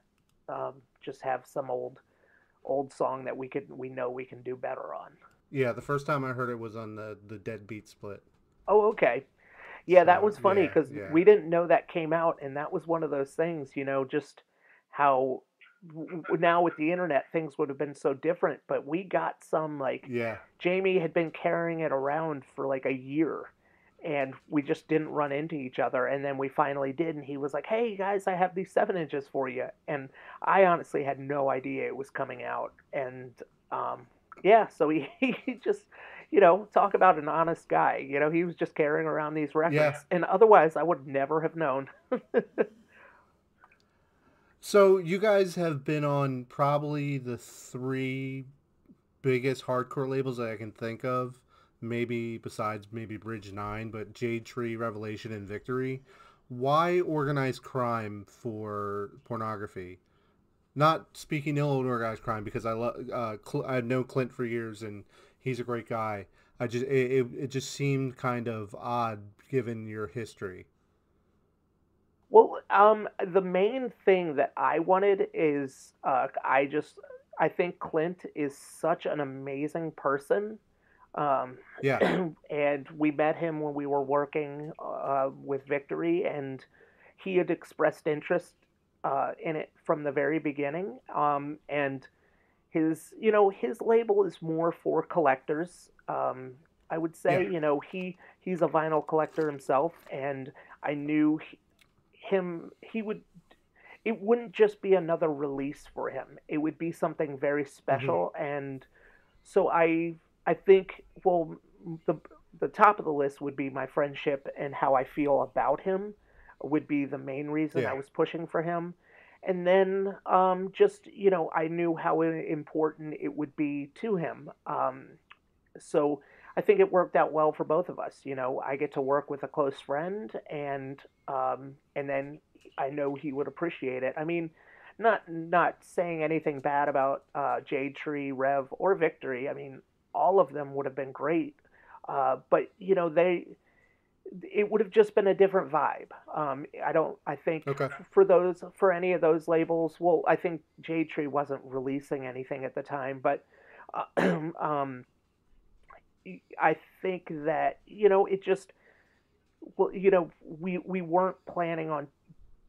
just have some old song that we know we can do better on. Yeah, the first time I heard it was on the Deadbeat split. Oh, okay. Yeah, that So, was funny because yeah. we didn't know that came out, and that was one of those things, just how now with the internet things would have been so different. But we got some, like, Yeah. Jamie had been carrying it around for like a year, and we just didn't run into each other, and then we finally did, and he was like, "Hey guys, I have these 7-inches for you," and I honestly had no idea it was coming out, and yeah, so he just, talk about an honest guy. He was just carrying around these records, Yeah. and otherwise I would never have known. So you guys have been on probably the 3 biggest hardcore labels that I can think of, maybe besides maybe Bridge 9, but Jade Tree, Revelation, and Victory. Why organized crime for Pornography? Not speaking ill of organized crime, because I've known Clint for years and he's a great guy. It just seemed kind of odd given your history. Well, the main thing that I wanted is, I think Clint is such an amazing person. Yeah. And we met him when we were working with Victory, and he had expressed interest in it from the very beginning. And his label is more for collectors. I would say, Yeah. He's a vinyl collector himself, and I knew it wouldn't just be another release for him. It would be something very special. Mm-hmm. And so I think, well, the top of the list would be my friendship and how I feel about him would be the main reason I was pushing for him. And then just, I knew how important it would be to him. So I think it worked out well for both of us. I get to work with a close friend, and then I know he would appreciate it. I mean, not saying anything bad about Jade Tree, Rev, or Victory. I mean, all of them would have been great, but it would have just been a different vibe. I think Okay. for any of those labels, well, I think Jade Tree wasn't releasing anything at the time, but I think that it just, well, we weren't planning on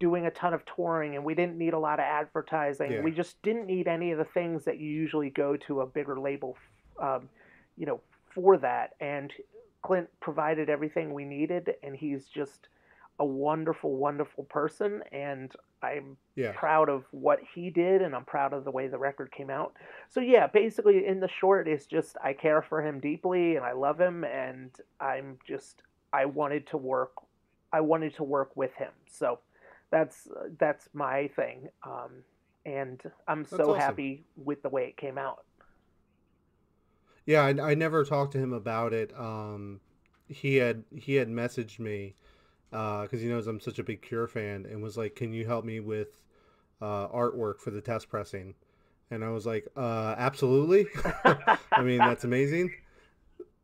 doing a ton of touring, and we didn't need a lot of advertising. Yeah. We just didn't need any of the things that you usually go to a bigger label, for that. And Clint provided everything we needed, and he's just a wonderful, wonderful person, and I'm proud of what he did, and I'm proud of the way the record came out. So yeah, basically in the short, it's just I care for him deeply, and I love him, and I wanted to work with him. So that's my thing, and I'm so awesome. happy with the way it came out. Yeah, I never talked to him about it. He had messaged me because he knows I'm such a big Cure fan, and was like, "Can you help me with artwork for the test pressing. And I was like, absolutely. I mean, that's amazing.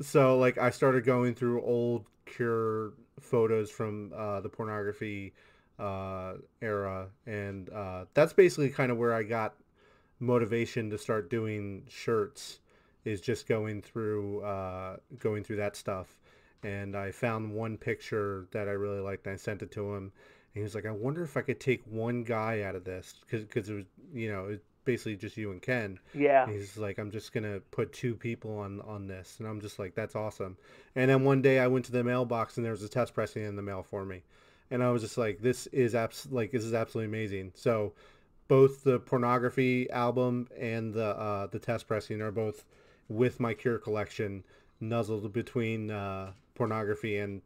So, like, I started going through old Cure photos from the Pornography era. And that's basically kind of where I got motivation to start doing shirts, is just going through that stuff. And I found one picture that I really liked, and I sent it to him. And he was like, I wonder if I could take one guy out of this, because it was, it's basically just you and Ken. Yeah. And he's like, I'm just gonna put 2 people on this, and I'm just like, that's awesome. And then one day I went to the mailbox, and there was a test pressing in the mail for me, and I was just like, this is absolutely amazing. So both the Pornography album and the test pressing are both with my Cure collection, nuzzled between Pornography and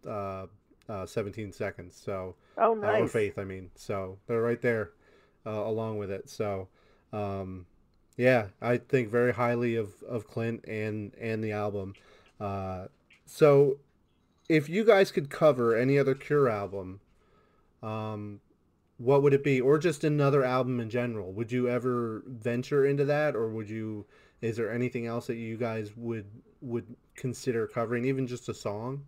17 Seconds. So, oh, nice. Or Faith, I mean. So they're right there along with it. So, yeah, I think very highly of Clint and the album. So if you guys could cover any other Cure album, what would it be? Or just another album in general? Would you ever venture into that? Or is there anything else that you guys would consider covering, even just a song?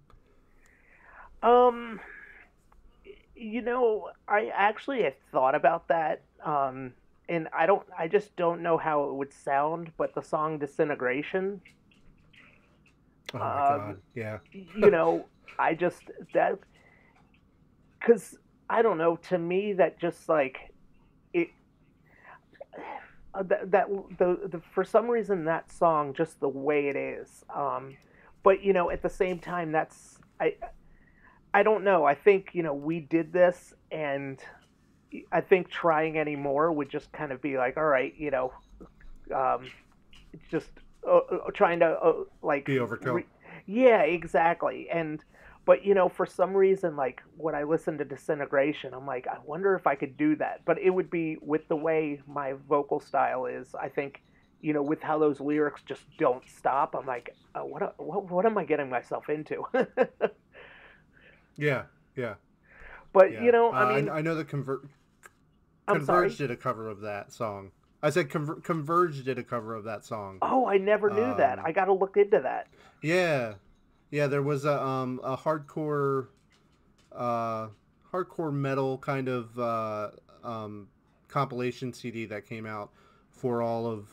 I actually had thought about that. And I just don't know how it would sound, but the song Disintegration. Oh my God. Yeah. Because I don't know, to me that just like it, for some reason that song, just the way it is, but at the same time, I don't know, I think we did this, and I think trying any more would just kind of be like, all right, just trying to like be overkill. Yeah, exactly. But for some reason, like when I listen to Disintegration, I'm like, I wonder if I could do that. But it would be with the way my vocal style is. I think, with how those lyrics just don't stop. I'm like, what am I getting myself into? Yeah. But yeah. I mean, I know the Converge did a cover of that song. I said Converge did a cover of that song. Oh, I never knew that. I got to look into that. Yeah. There was a hardcore metal kind of compilation CD that came out for all of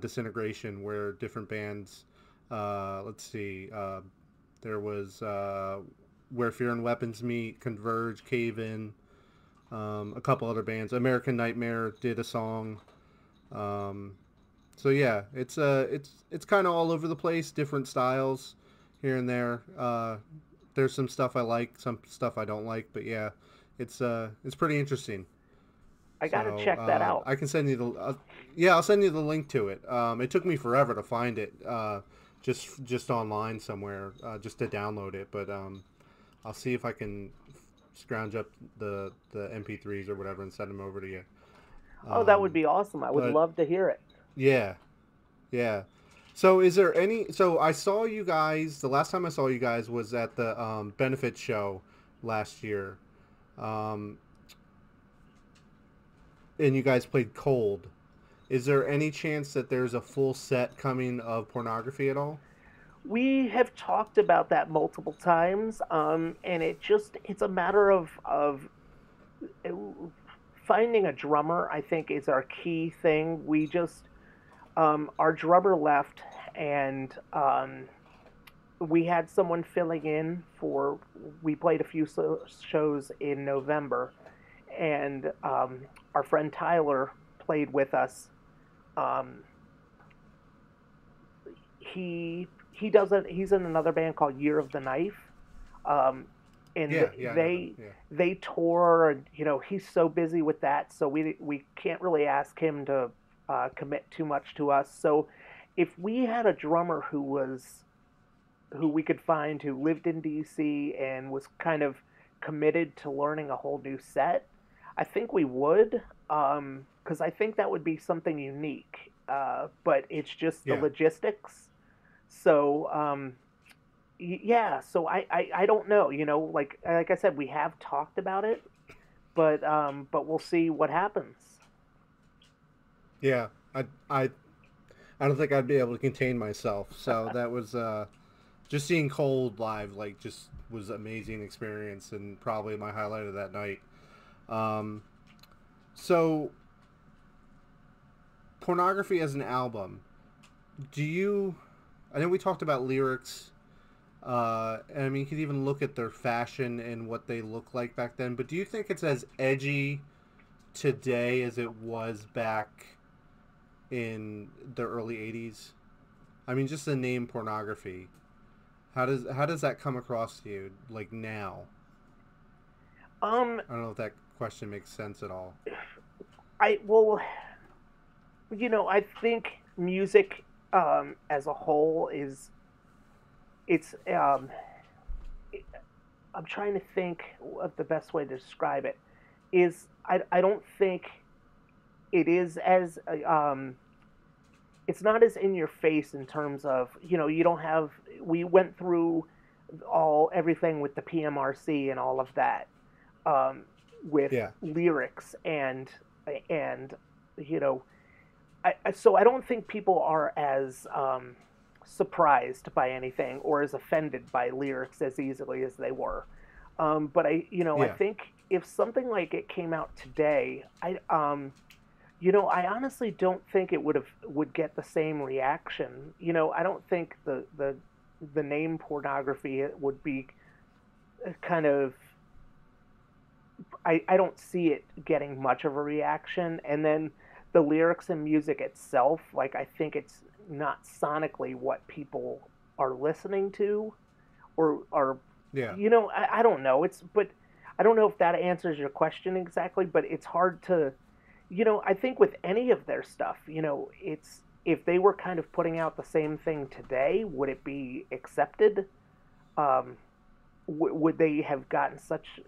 Disintegration, where different bands. Let's see. There was Where Fear and Weapons Meet, Converge, Cave In, a couple other bands. American Nightmare did a song. So yeah, it's kind of all over the place, different styles here and there. There's some stuff I like, some stuff I don't like, but yeah, it's pretty interesting. I gotta check that out. I can send you I'll send you the link to it. It took me forever to find it, just online somewhere, just to download it. But I'll see if I can scrounge up the MP3s or whatever and send them over to you. Oh, that would be awesome. I would love to hear it. Yeah. So is there any... So I saw you guys... The last time I saw you guys was at the benefit show last year. And you guys played Cold. Is there any chance that there's a full set coming of Pornography at all? We have talked about that multiple times, and it's a matter of finding a drummer. I think is our key thing. We just our drummer left, and we had someone filling in for. We played a few shows in November, and our friend Tyler played with us. He's in another band called Year of the Knife. They tour, and he's so busy with that, so we can't really ask him to commit too much to us. So if we had a drummer who we could find, who lived in DC and was kind of committed to learning a whole new set, I think we would, because I think that would be something unique. But it's just the logistics. So so I don't know, like I said, we have talked about it, but we'll see what happens. Yeah, I I don't think I'd be able to contain myself. So that was just seeing Cold live, like, just was an amazing experience and probably my highlight of that night. Um, so Pornography as an album, do you? I know we talked about lyrics. And I mean, you could even look at their fashion and what they look like back then. But do you think it's as edgy today as it was back in the early '80s? I mean, just the name Pornography. How does that come across to you, like, now? I don't know if that question makes sense at all. Well, I think music as a whole is it's I'm trying to think of the best way to describe it. Is I don't think it is as it's not as in your face in terms of, you don't have, we went through everything with the PMRC and all of that, with lyrics and so I don't think people are as surprised by anything or as offended by lyrics as easily as they were. But I think if something like it came out today, I honestly don't think it would get the same reaction. I don't think the name Pornography would be kind of. I don't see it getting much of a reaction, and then the lyrics and music itself, like, I think it's not sonically what people are listening to, or I don't know. But I don't know if that answers your question exactly, but it's hard to. I think with any of their stuff, it's, if they were kind of putting out the same thing today, would it be accepted? Would they have gotten such,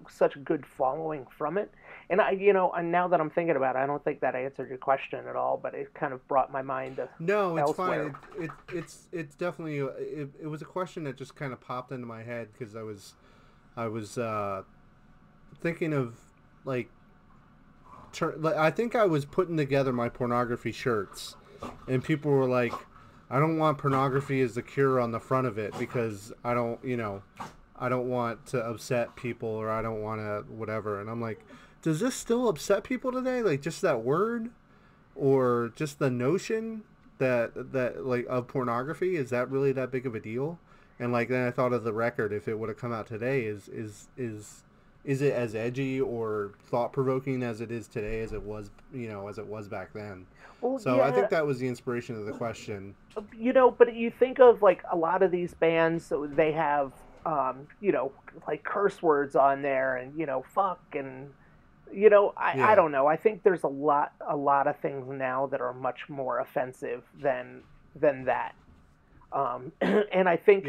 such good following from it? And and now that I'm thinking about it, I don't think that answered your question at all, but it kind of brought my mind to No, it's elsewhere. fine. It's definitely it was a question that just kind of popped into my head because I was thinking of, like, I think I was putting together my Pornography shirts, and people were like, I don't want Pornography as the Cure on the front of it because I don't want to upset people, or I don't want to whatever. And I'm like, does this still upset people today? Like, just that word, or just the notion that like, of pornography, is that really that big of a deal? And, like, then I thought of the record. If it would have come out today, is it as edgy or thought provoking as it is today, as it was back then? Well, So yeah, I think that was the inspiration of the question. but you think of, like, a lot of these bands, so they have like curse words on there, and fuck, and I don't know. I think there's a lot of things now that are much more offensive than that. And I think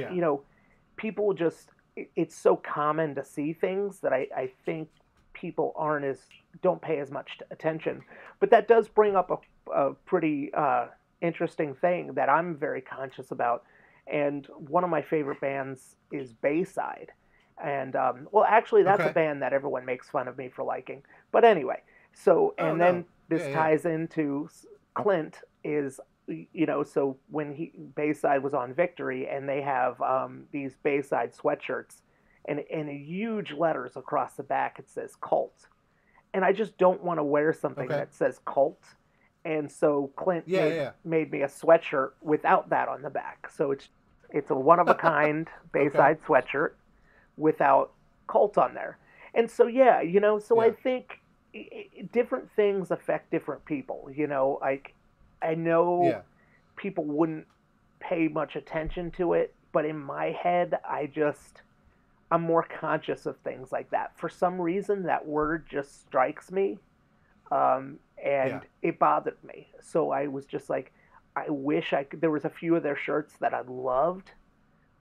people just, it's so common to see things that I think people don't pay as much attention. But that does bring up a pretty interesting thing that I'm very conscious about. And one of my favorite bands is Bayside. And well, actually, that's a band that everyone makes fun of me for liking. But anyway, so, and then this ties into Clint is, so when Bayside was on Victory, and they have these Bayside sweatshirts, and in huge letters across the back it says Cult, and I just don't want to wear something that says Cult, and so Clint made me a sweatshirt without that on the back. So it's a one of a kind Bayside sweatshirt without Cult on there, and so I think different things affect different people. Like, I know people wouldn't pay much attention to it, but in my head, I'm more conscious of things like that. For some reason, that word just strikes me, and it bothered me. So I was just like, I wish there was a few of their shirts that I loved,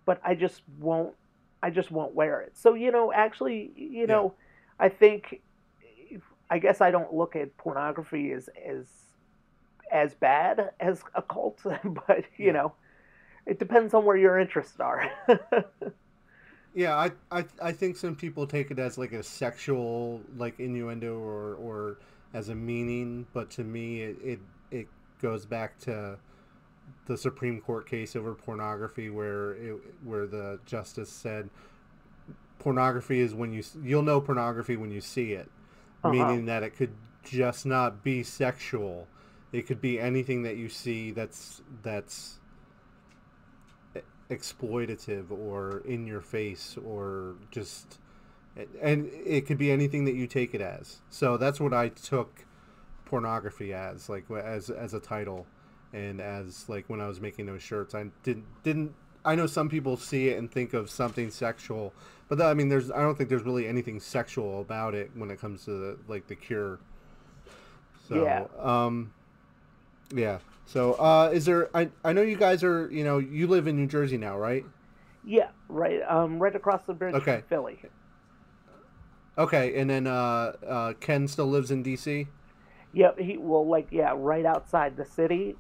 but I just won't wear it. So, I think, I guess I don't look at Pornography as bad as a Cult, but it depends on where your interests are. Yeah, I think some people take it as like a sexual like innuendo or as a meaning, but to me it goes back to the Supreme Court case over pornography where the justice said pornography is when you'll know pornography when you see it, Uh-huh. meaning that it could just not be sexual. It could be anything that you see that's exploitative or in your face or just, and it could be anything that you take it as. So that's what I took pornography as, like as a title, and as like when I was making those shirts, I didn't I know some people see it and think of something sexual, but I mean I don't think there's really anything sexual about it when it comes to like the Cure. Yeah. So yeah. So, is there? I know you guys are. You live in New Jersey now, right? Yeah, right. Right across the bridge Okay. from Philly. Okay, and then Ken still lives in D.C. Yep. Right outside the city.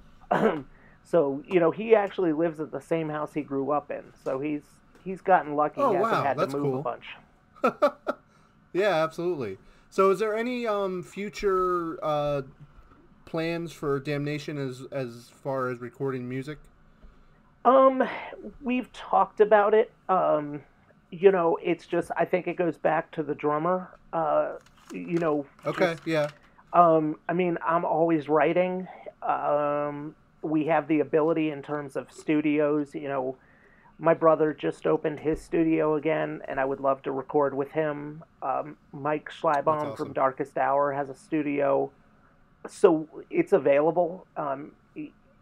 So he actually lives at the same house he grew up in. So he's gotten lucky. Oh He hasn't wow, had to that's move a cool. bunch. Yeah, absolutely. So, is there any future plans for Damnation as far as recording music? Um, we've talked about it. It's just I think it goes back to the drummer. Okay, Just yeah. I mean, I'm always writing. We have the ability in terms of studios. My brother just opened his studio again, and I would love to record with him. Mike That's Schleibaum from awesome. Darkest Hour has a studio, so it's available.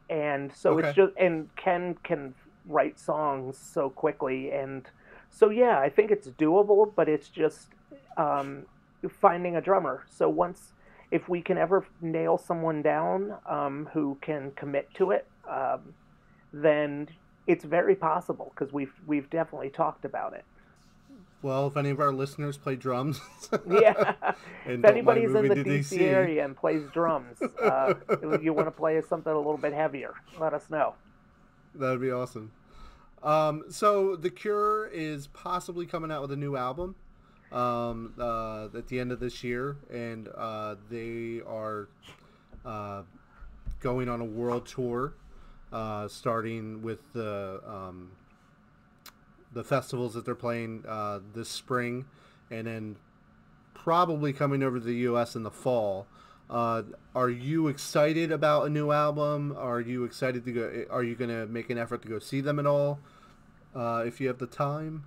And so it's Okay. just, and Ken can write songs so quickly, and so yeah, I think it's doable, but it's just um, finding a drummer. So if we can ever nail someone down who can commit to it, then it's very possible because we've definitely talked about it. Well, if any of our listeners play drums Yeah, and if don't mind anybody's in moving the to DC DC, area and plays drums, you want to play something a little bit heavier, let us know. that would be awesome. So The Cure is possibly coming out with a new album at the end of this year, and they are going on a world tour, starting with the festivals that they're playing this spring, and then probably coming over to the U.S. in the fall. Are you excited about a new album? Are you excited to go? Are you going to make an effort to go see them at all if you have the time?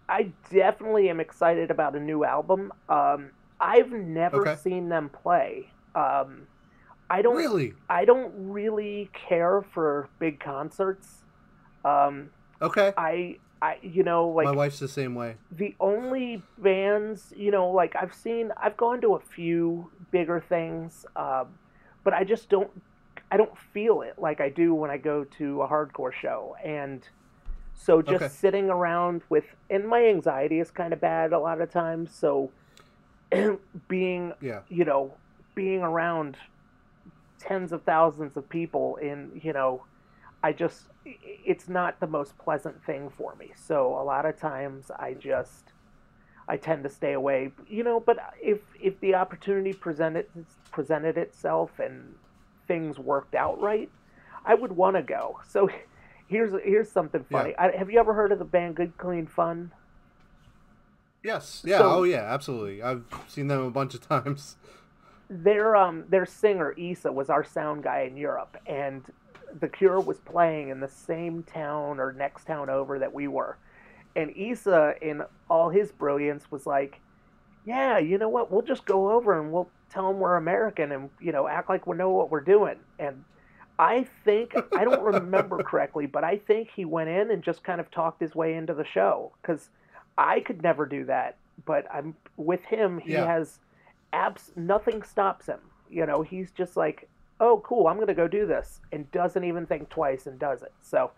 I definitely am excited about a new album. I've never Okay. seen them play. I don't Really? I don't really care for big concerts. Um, Okay. I My like wife's the same way. the only bands, like I've gone to a few bigger things, but I don't feel it like I do when I go to a hardcore show. And so Okay. just sitting around and my anxiety is kind of bad a lot of times. So being, Yeah. being around tens of thousands of people it's not the most pleasant thing for me. So a lot of times I tend to stay away, but if the opportunity presented itself and things worked out right, I would want to go. So here's something Yeah. funny. Have you ever heard of the band Good Clean Fun? Yes. Yeah. Oh, So yeah. Absolutely. I've seen them a bunch of times. their singer Issa was our sound guy in Europe, and The Cure was playing in the same town or next town over that we were. And Issa, in all his brilliance, was like, "Yeah, you know what? We'll just go over and we'll tell them we're American and act like we know what we're doing." And I don't remember correctly, but I think he went in and just kind of talked his way into the show because I could never do that. But I'm with him. He Yeah. has nothing stops him. He's just like, "Oh, cool, I'm going to go do this," and doesn't even think twice and does it. So,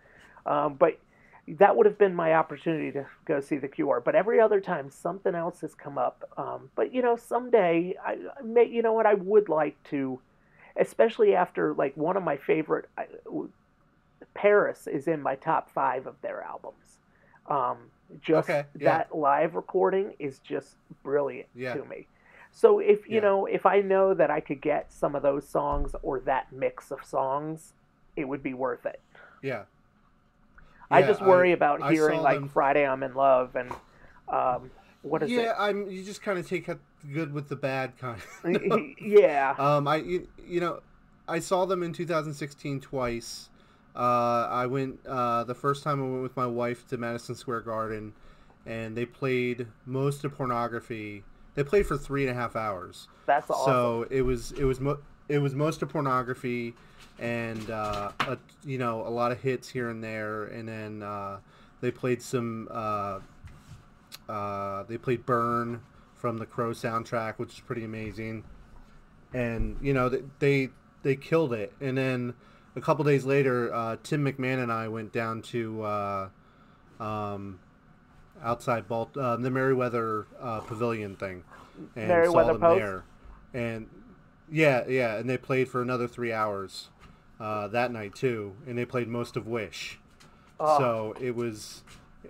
but that would have been my opportunity to go see The Cure. But every other time, something else has come up. But someday I may. You know what? I would like to, especially after like one of my Paris is in my top 5 of their albums. Just Okay, yeah. that live recording is just brilliant Yeah. to me. So if you Yeah. know, if I know that I could get some of those songs or that mix of songs, it would be worth it. Yeah. I Yeah, just worry about I hearing saw like them- Friday I'm in Love and what is Yeah, you just kind of take it good with the bad kind. it? Yeah. I saw them in 2016 twice. I went the first time I went with my wife to Madison Square Garden, and they played most of Pornography. They played for 3.5 hours. That's awesome. So it was most of Pornography, and a lot of hits here and there, and then they played some. They played Burn from the Crow soundtrack, which is pretty amazing, and they killed it. And then a couple days later, Tim McMahon and I went down to outside the Merriweather Pavilion thing, and Merriweather saw them Post? there. And yeah, and they played for another 3 hours that night too, and they played most of Wish. Oh. So it was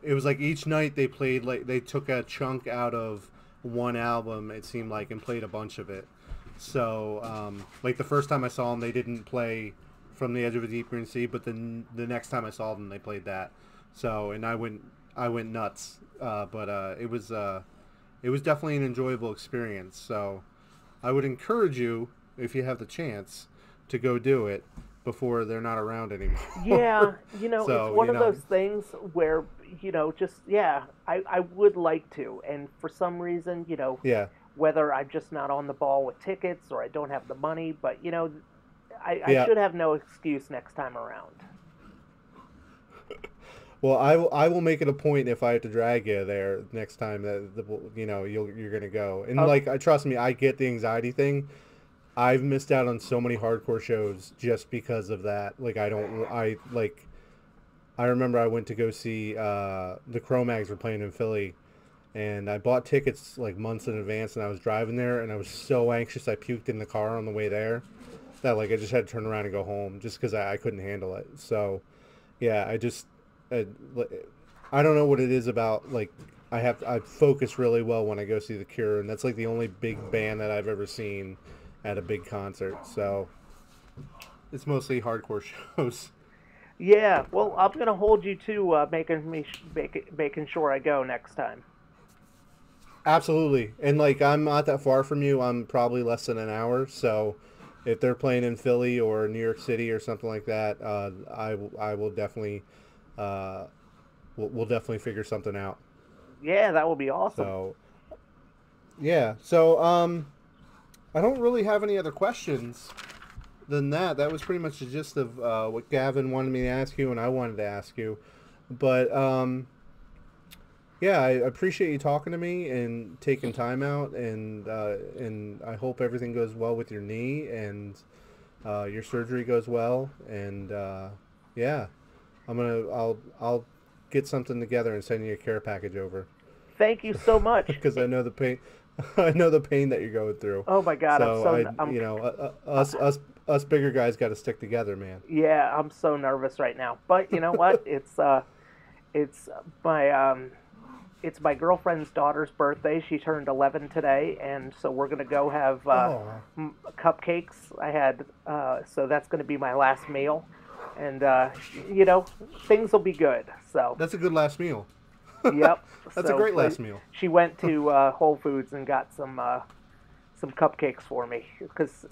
like each night they played, like they took a chunk out of one album, it seemed like, and played a bunch of it. So like the first time I saw them, they didn't play From the Edge of a Deep Green Sea, but then the next time I saw them, they played that. So, and I went nuts. But it was definitely an enjoyable experience. So I would encourage you, if you have the chance, to go do it before they're not around anymore. Yeah, So, it's one of those things where, I would like to. And for some reason, Yeah. whether I'm just not on the ball with tickets or I don't have the money, but, I Yeah. should have no excuse next time around. Well, I will make it a point if I have to drag you there next time that you're gonna go. And trust me, I get the anxiety thing. I've missed out on so many hardcore shows just because of that. I remember I went to go see the Cro-Mags were playing in Philly, and I bought tickets like months in advance, and I was driving there, and I was so anxious I puked in the car on the way there that I just had to turn around and go home just because I couldn't handle it. So yeah, I don't know what it is about, I focus really well when I go see The Cure, and that's like the only big band that I've ever seen at a big concert. So it's mostly hardcore shows. Yeah, well, I'm gonna hold you to making sure I go next time. Absolutely. And I'm not that far from you. I'm probably less than an hour. So if they're playing in Philly or New York City or something like that, I will definitely we'll definitely figure something out. Yeah, that would be awesome. So yeah. So I don't really have any other questions than that. That was pretty much the gist of what Gavin wanted me to ask you and I wanted to ask you. But yeah, I appreciate you talking to me and taking time out, and I hope everything goes well with your knee and your surgery goes well. And yeah, I'll get something together and send you a care package over. Thank you so much. Because I know the pain. I know the pain that you're going through. Oh my God! Us bigger guys got to stick together, man. Yeah, I'm so nervous right now. But you know what? It's my girlfriend's daughter's birthday. She turned 11 today, and so we're gonna go have cupcakes. I had so that's gonna be my last meal, and things will be good. So that's a good last meal. Yep. That's a great last meal. She went to Whole Foods and got some cupcakes for me because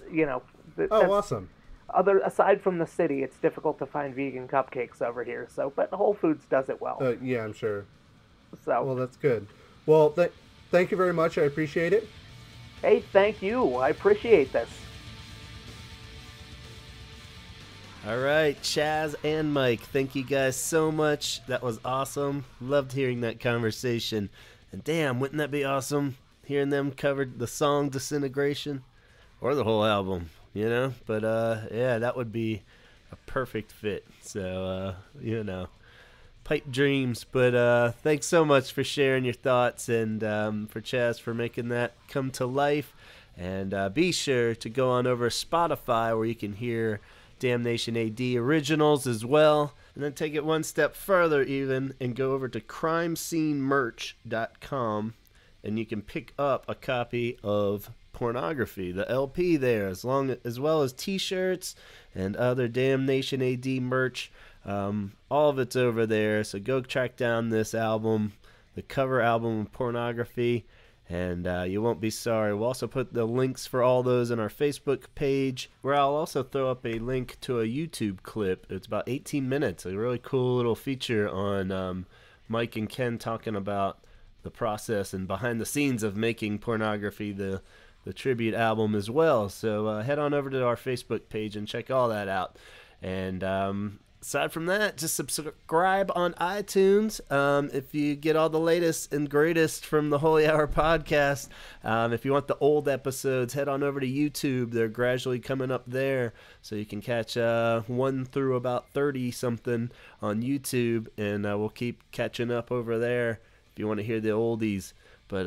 awesome. Aside from the city, it's difficult to find vegan cupcakes over here. So, but Whole Foods does it well. Yeah, I'm sure. So. Well, that's good. Well, thank you very much. I appreciate it. Hey, thank you. I appreciate this. All right, Chaz and Mike, thank you guys so much. That was awesome. Loved hearing that conversation. And damn, wouldn't that be awesome hearing them cover the song Disintegration or the whole album, But yeah, that would be a perfect fit. So, pipe dreams. But thanks so much for sharing your thoughts and for Chaz for making that come to life. And be sure to go on over to Spotify where you can hear Damnation AD originals as well. And then take it one step further even and go over to crimescenemerch.com, and you can pick up a copy of Pornography, the LP there, as well as t-shirts and other Damnation AD merch. All of it's over there, so go track down this album, the cover album of Pornography, and you won't be sorry. We'll also put the links for all those in our Facebook page, where I'll also throw up a link to a YouTube clip. It's about 18 minutes, a really cool little feature on Mike and Ken talking about the process and behind the scenes of making Pornography, the tribute album as well. So head on over to our Facebook page and check all that out. And aside from that, just subscribe on iTunes if you get all the latest and greatest from the Holy Hour podcast. If you want the old episodes, head on over to YouTube. They're gradually coming up there, so you can catch 1 through about 30 something on YouTube, and we'll keep catching up over there if you want to hear the oldies. But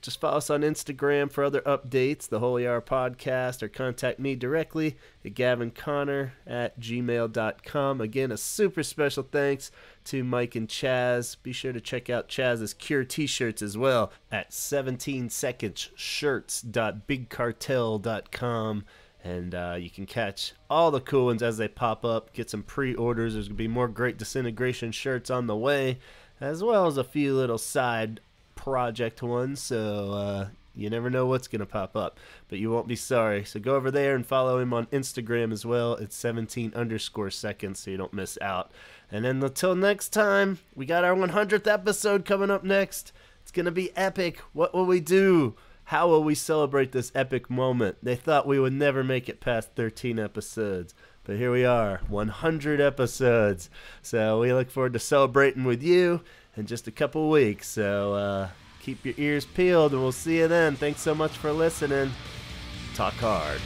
just follow us on Instagram for other updates, the Holy Hour Podcast, or contact me directly at gavinconner@gmail.com. Again, a super special thanks to Mike and Chaz. Be sure to check out Chaz's Cure t-shirts as well at 17secondsshirts.bigcartel.com. And you can catch all the cool ones as they pop up. Get some pre-orders. There's going to be more Great Disintegration shirts on the way, as well as a few little side project ones, so you never know what's gonna pop up, but you won't be sorry. So go over there and follow him on Instagram as well. It's 17_seconds, so you don't miss out. And then until next time, we got our 100th episode coming up next. It's gonna be epic. What will we do? How will we celebrate this epic moment? They thought we would never make it past 13 episodes, but here we are, 100 episodes. So we look forward to celebrating with you in just a couple weeks. So keep your ears peeled, and we'll see you then. Thanks so much for listening. Talk hard.